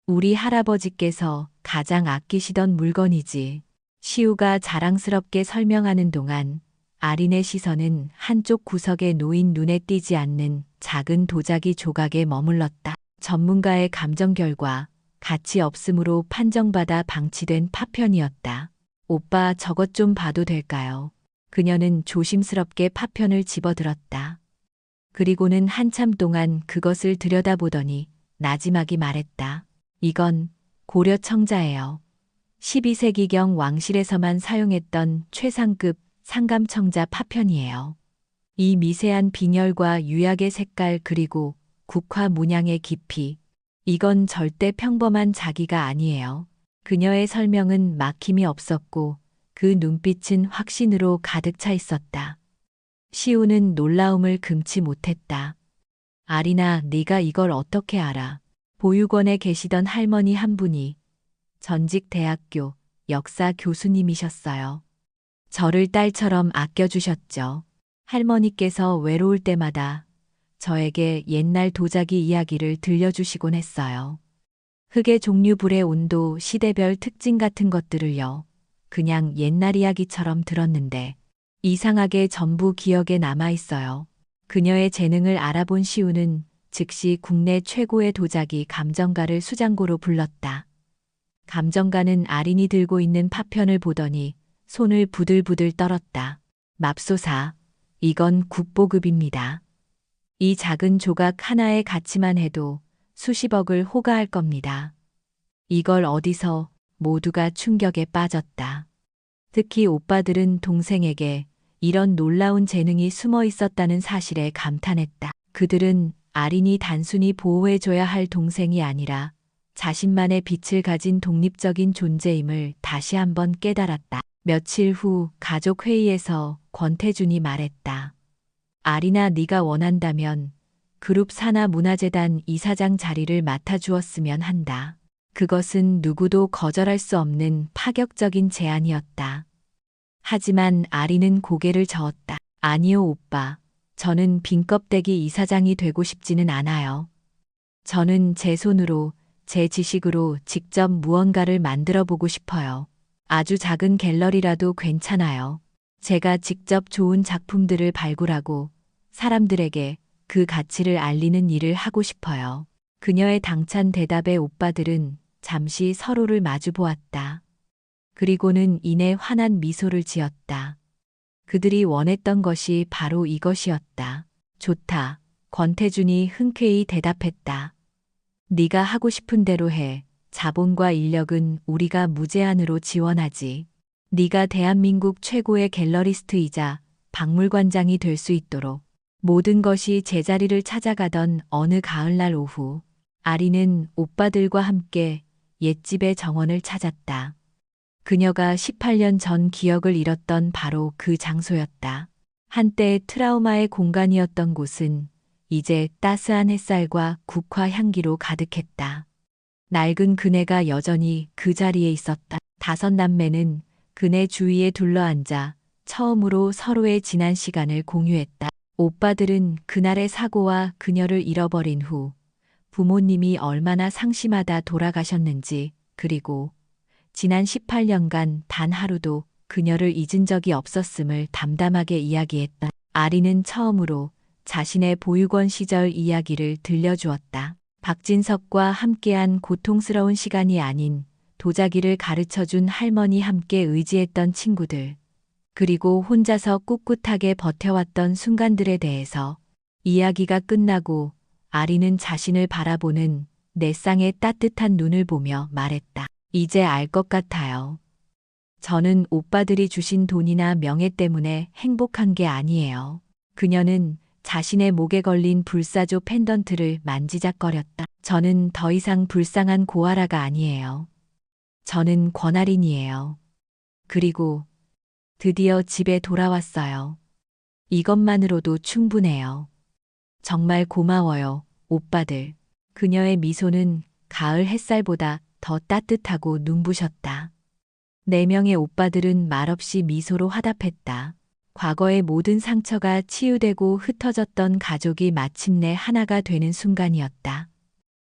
우리 할아버지께서 가장 아끼시던 물건이지. 시우가 자랑스럽게 설명하는 동안 아린의 시선은 한쪽 구석에 놓인 눈에 띄지 않는 작은 도자기 조각에 머물렀다. 전문가의 감정 결과 가치 없음으로 판정받아 방치된 파편이었다. 오빠 저것 좀 봐도 될까요? 그녀는 조심스럽게 파편을 집어들었다. 그리고는 한참 동안 그것을 들여다보더니 나지막이 말했다. 이건 고려 청자예요. 12세기경 왕실에서만 사용했던 최상급 상감청자 파편이에요. 이 미세한 빈혈과 유약의 색깔 그리고 국화 문양의 깊이. 이건 절대 평범한 자기가 아니에요. 그녀의 설명은 막힘이 없었고 그 눈빛은 확신으로 가득 차 있었다. 시우는 놀라움을 금치 못했다. 아리나, 네가 이걸 어떻게 알아? 보육원에 계시던 할머니 한 분이 전직 대학교 역사 교수님이셨어요. 저를 딸처럼 아껴주셨죠. 할머니께서 외로울 때마다 저에게 옛날 도자기 이야기를 들려주시곤 했어요. 흙의 종류, 불의 온도, 시대별 특징 같은 것들을요. 그냥 옛날 이야기처럼 들었는데 이상하게 전부 기억에 남아 있어요. 그녀의 재능을 알아본 시우는 즉시 국내 최고의 도자기 감정가를 수장고로 불렀다. 감정가는 아린이 들고 있는 파편을 보더니 손을 부들부들 떨었다. 맙소사, 이건 국보급입니다. 이 작은 조각 하나의 가치만 해도 수십억을 호가할 겁니다. 이걸 어디서 모두가 충격에 빠졌다. 특히 오빠들은 동생에게 이런 놀라운 재능이 숨어 있었다는 사실에 감탄했다. 그들은 아린이 단순히 보호해줘야 할 동생이 아니라 자신만의 빛을 가진 독립적인 존재임을 다시 한번 깨달았다. 며칠 후 가족 회의에서 권태준이 말했다. 아린아, 네가 원한다면 그룹 산하문화재단 이사장 자리를 맡아주었으면 한다. 그것은 누구도 거절할 수 없는 파격적인 제안이었다. 하지만 아린은 고개를 저었다. 아니요, 오빠. 저는 빈껍데기 이사장이 되고 싶지는 않아요. 저는 제 손으로, 제 지식으로 직접 무언가를 만들어 보고 싶어요. 아주 작은 갤러리라도 괜찮아요. 제가 직접 좋은 작품들을 발굴하고 사람들에게 그 가치를 알리는 일을 하고 싶어요. 그녀의 당찬 대답에 오빠들은 잠시 서로를 마주 보았다. 그리고는 이내 환한 미소를 지었다. 그들이 원했던 것이 바로 이것이었다. 좋다. 권태준이 흔쾌히 대답했다. 네가 하고 싶은 대로 해. 자본과 인력은 우리가 무제한으로 지원하지. 네가 대한민국 최고의 갤러리스트이자 박물관장이 될 수 있도록. 모든 것이 제자리를 찾아가던 어느 가을날 오후, 아리는 오빠들과 함께 옛집의 정원을 찾았다. 그녀가 18년 전 기억을 잃었던 바로 그 장소였다. 한때 트라우마의 공간이었던 곳은 이제 따스한 햇살과 국화 향기로 가득했다. 낡은 그네가 여전히 그 자리에 있었다. 다섯 남매는 그네 주위에 둘러앉아 처음으로 서로의 지난 시간을 공유했다. 오빠들은 그날의 사고와 그녀를 잃어버린 후 부모님이 얼마나 상심하다 돌아가셨는지, 그리고 지난 18년간 단 하루도 그녀를 잊은 적이 없었음을 담담하게 이야기했다. 아리는 처음으로 자신의 보육원 시절 이야기를 들려주었다. 박진석과 함께한 고통스러운 시간이 아닌 도자기를 가르쳐준 할머니, 함께 의지했던 친구들, 그리고 혼자서 꿋꿋하게 버텨왔던 순간들에 대해서. 이야기가 끝나고 아리는 자신을 바라보는 내 쌍의 따뜻한 눈을 보며 말했다. 이제 알 것 같아요. 저는 오빠들이 주신 돈이나 명예 때문에 행복한 게 아니에요. 그녀는 자신의 목에 걸린 불사조 펜던트를 만지작거렸다. 저는 더 이상 불쌍한 고아라가 아니에요. 저는 권아린이에요. 그리고 드디어 집에 돌아왔어요. 이것만으로도 충분해요. 정말 고마워요, 오빠들. 그녀의 미소는 가을 햇살보다 더 따뜻하고 눈부셨다. 네 명의 오빠들은 말없이 미소로 화답했다. 과거의 모든 상처가 치유되고 흩어졌던 가족이 마침내 하나가 되는 순간이었다.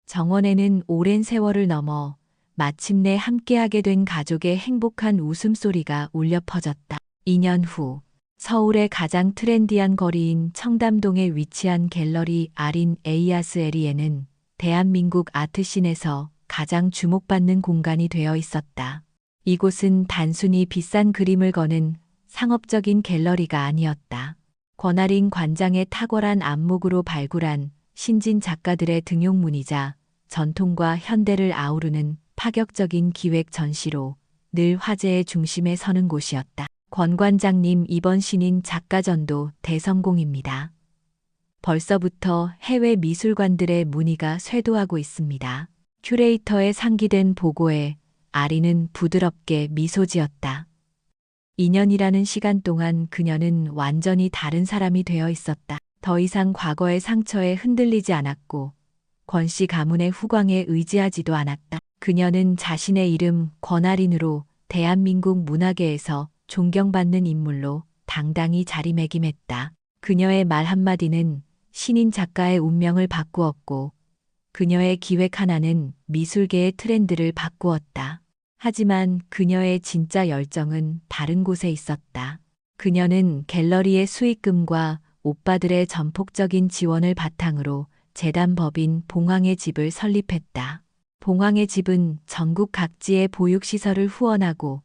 정원에는 오랜 세월을 넘어 마침내 함께하게 된 가족의 행복한 웃음소리가 울려 퍼졌다. 2년 후, 서울의 가장 트렌디한 거리인 청담동에 위치한 갤러리 아린 에이아스에리에는 대한민국 아트씬에서 가장 주목받는 공간이 되어 있었다. 이곳은 단순히 비싼 그림을 거는 상업적인 갤러리가 아니었다. 권아린 관장의 탁월한 안목으로 발굴한 신진 작가들의 등용문이자 전통과 현대를 아우르는 파격적인 기획 전시로 늘 화제의 중심에 서는 곳이었다. 권 관장님, 이번 신인 작가전도 대성공입니다. 벌써부터 해외 미술관들의 문의가 쇄도하고 있습니다. 큐레이터의 상기된 보고에 아리는 부드럽게 미소 지었다. 2년이라는 시간 동안 그녀는 완전히 다른 사람이 되어 있었다. 더 이상 과거의 상처에 흔들리지 않았고 권 씨 가문의 후광에 의지하지도 않았다. 그녀는 자신의 이름 권아린으로 대한민국 문화계에서 존경받는 인물로 당당히 자리매김했다. 그녀의 말 한마디는 신인 작가의 운명을 바꾸었고 그녀의 기획 하나는 미술계의 트렌드를 바꾸었다. 하지만 그녀의 진짜 열정은 다른 곳에 있었다. 그녀는 갤러리의 수익금과 오빠들의 전폭적인 지원을 바탕으로 재단 법인 봉황의 집을 설립했다. 봉황의 집은 전국 각지의 보육시설을 후원하고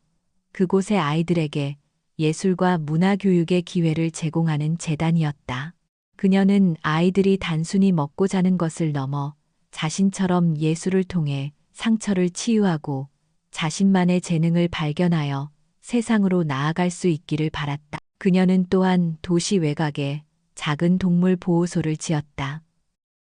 그곳의 아이들에게 예술과 문화 교육의 기회를 제공하는 재단이었다. 그녀는 아이들이 단순히 먹고 자는 것을 넘어 자신처럼 예술을 통해 상처를 치유하고 자신만의 재능을 발견하여 세상으로 나아갈 수 있기를 바랐다. 그녀는 또한 도시 외곽에 작은 동물 보호소를 지었다.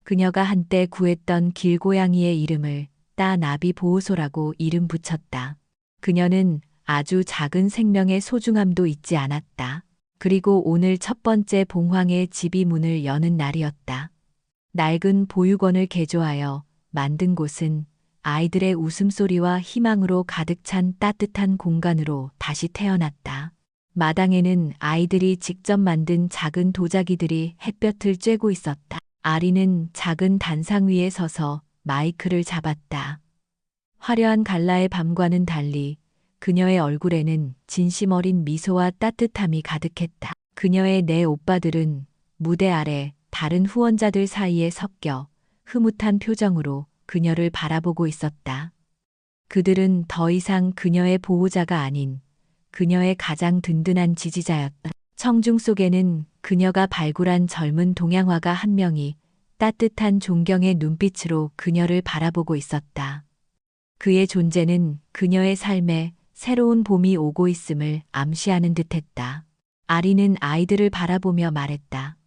그녀가 한때 구했던 길고양이의 이름을 따 나비 보호소라고 이름 붙였다. 그녀는 아주 작은 생명의 소중함도 잊지 않았다. 그리고 오늘 첫 번째 봉황의 집이 문을 여는 날이었다. 낡은 보육원을 개조하여 만든 곳은 아이들의 웃음소리와 희망으로 가득 찬 따뜻한 공간으로 다시 태어났다. 마당에는 아이들이 직접 만든 작은 도자기들이 햇볕을 쬐고 있었다. 아리는 작은 단상 위에 서서 마이크를 잡았다. 화려한 갈라의 밤과는 달리 그녀의 얼굴에는 진심 어린 미소와 따뜻함이 가득했다. 그녀의 네 오빠들은 무대 아래 다른 후원자들 사이에 섞여 흐뭇한 표정으로 그녀를 바라보고 있었다. 그들은 더 이상 그녀의 보호자가 아닌 그녀의 가장 든든한 지지자였다. 청중 속에는 그녀가 발굴한 젊은 동양화가 한 명이 따뜻한 존경의 눈빛으로 그녀를 바라보고 있었다. 그의 존재는 그녀의 삶에 새로운 봄이 오고 있음을 암시하는 듯했다. 아리는 아이들을 바라보며 말했다.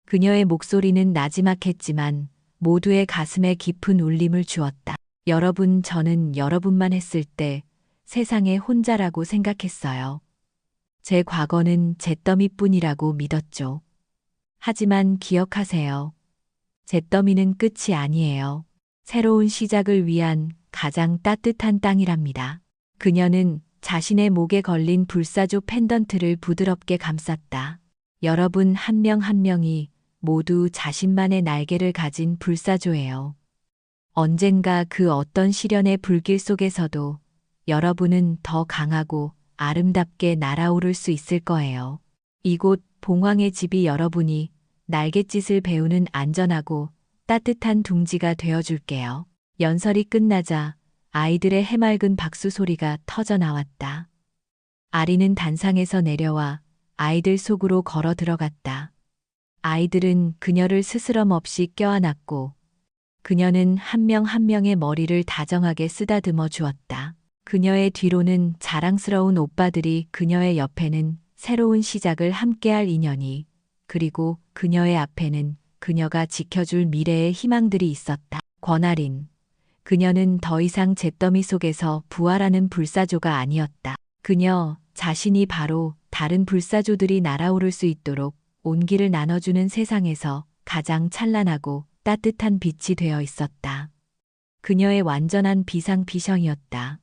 그녀의 목소리는 나지막했지만 모두의 가슴에 깊은 울림을 주었다. 여러분, 저는 여러분만 했을 때 세상에 혼자라고 생각했어요. 제 과거는 잿더미뿐이라고 믿었죠. 하지만 기억하세요. 잿더미는 끝이 아니에요. 새로운 시작을 위한 가장 따뜻한 땅이랍니다. 그녀는 자신의 목에 걸린 불사조 펜던트를 부드럽게 감쌌다. 여러분 한 명 한 명이 모두 자신만의 날개를 가진 불사조예요. 언젠가 그 어떤 시련의 불길 속에서도 여러분은 더 강하고 아름답게 날아오를 수 있을 거예요. 이곳 봉황의 집이 여러분이 날갯짓을 배우는 안전하고 따뜻한 둥지가 되어줄게요. 연설이 끝나자 아이들의 해맑은 박수 소리가 터져 나왔다. 아리는 단상에서 내려와 아이들 속으로 걸어 들어갔다. 아이들은 그녀를 스스럼 없이 껴안았고 그녀는 한 명 한 명의 머리를 다정하게 쓰다듬어 주었다. 그녀의 뒤로는 자랑스러운 오빠들이, 그녀의 옆에는 새로운 시작을 함께할 인연이, 그리고 그녀의 앞에는 그녀가 지켜줄 미래의 희망들이 있었다. 권아린. 그녀는 더 이상 잿더미 속에서 부활하는 불사조가 아니었다. 그녀 자신이 바로 다른 불사조들이 날아오를 수 있도록 온기를 나눠주는 세상에서 가장 찬란하고 따뜻한 빛이 되어 있었다. 그녀의 완전한 비상비형이었다.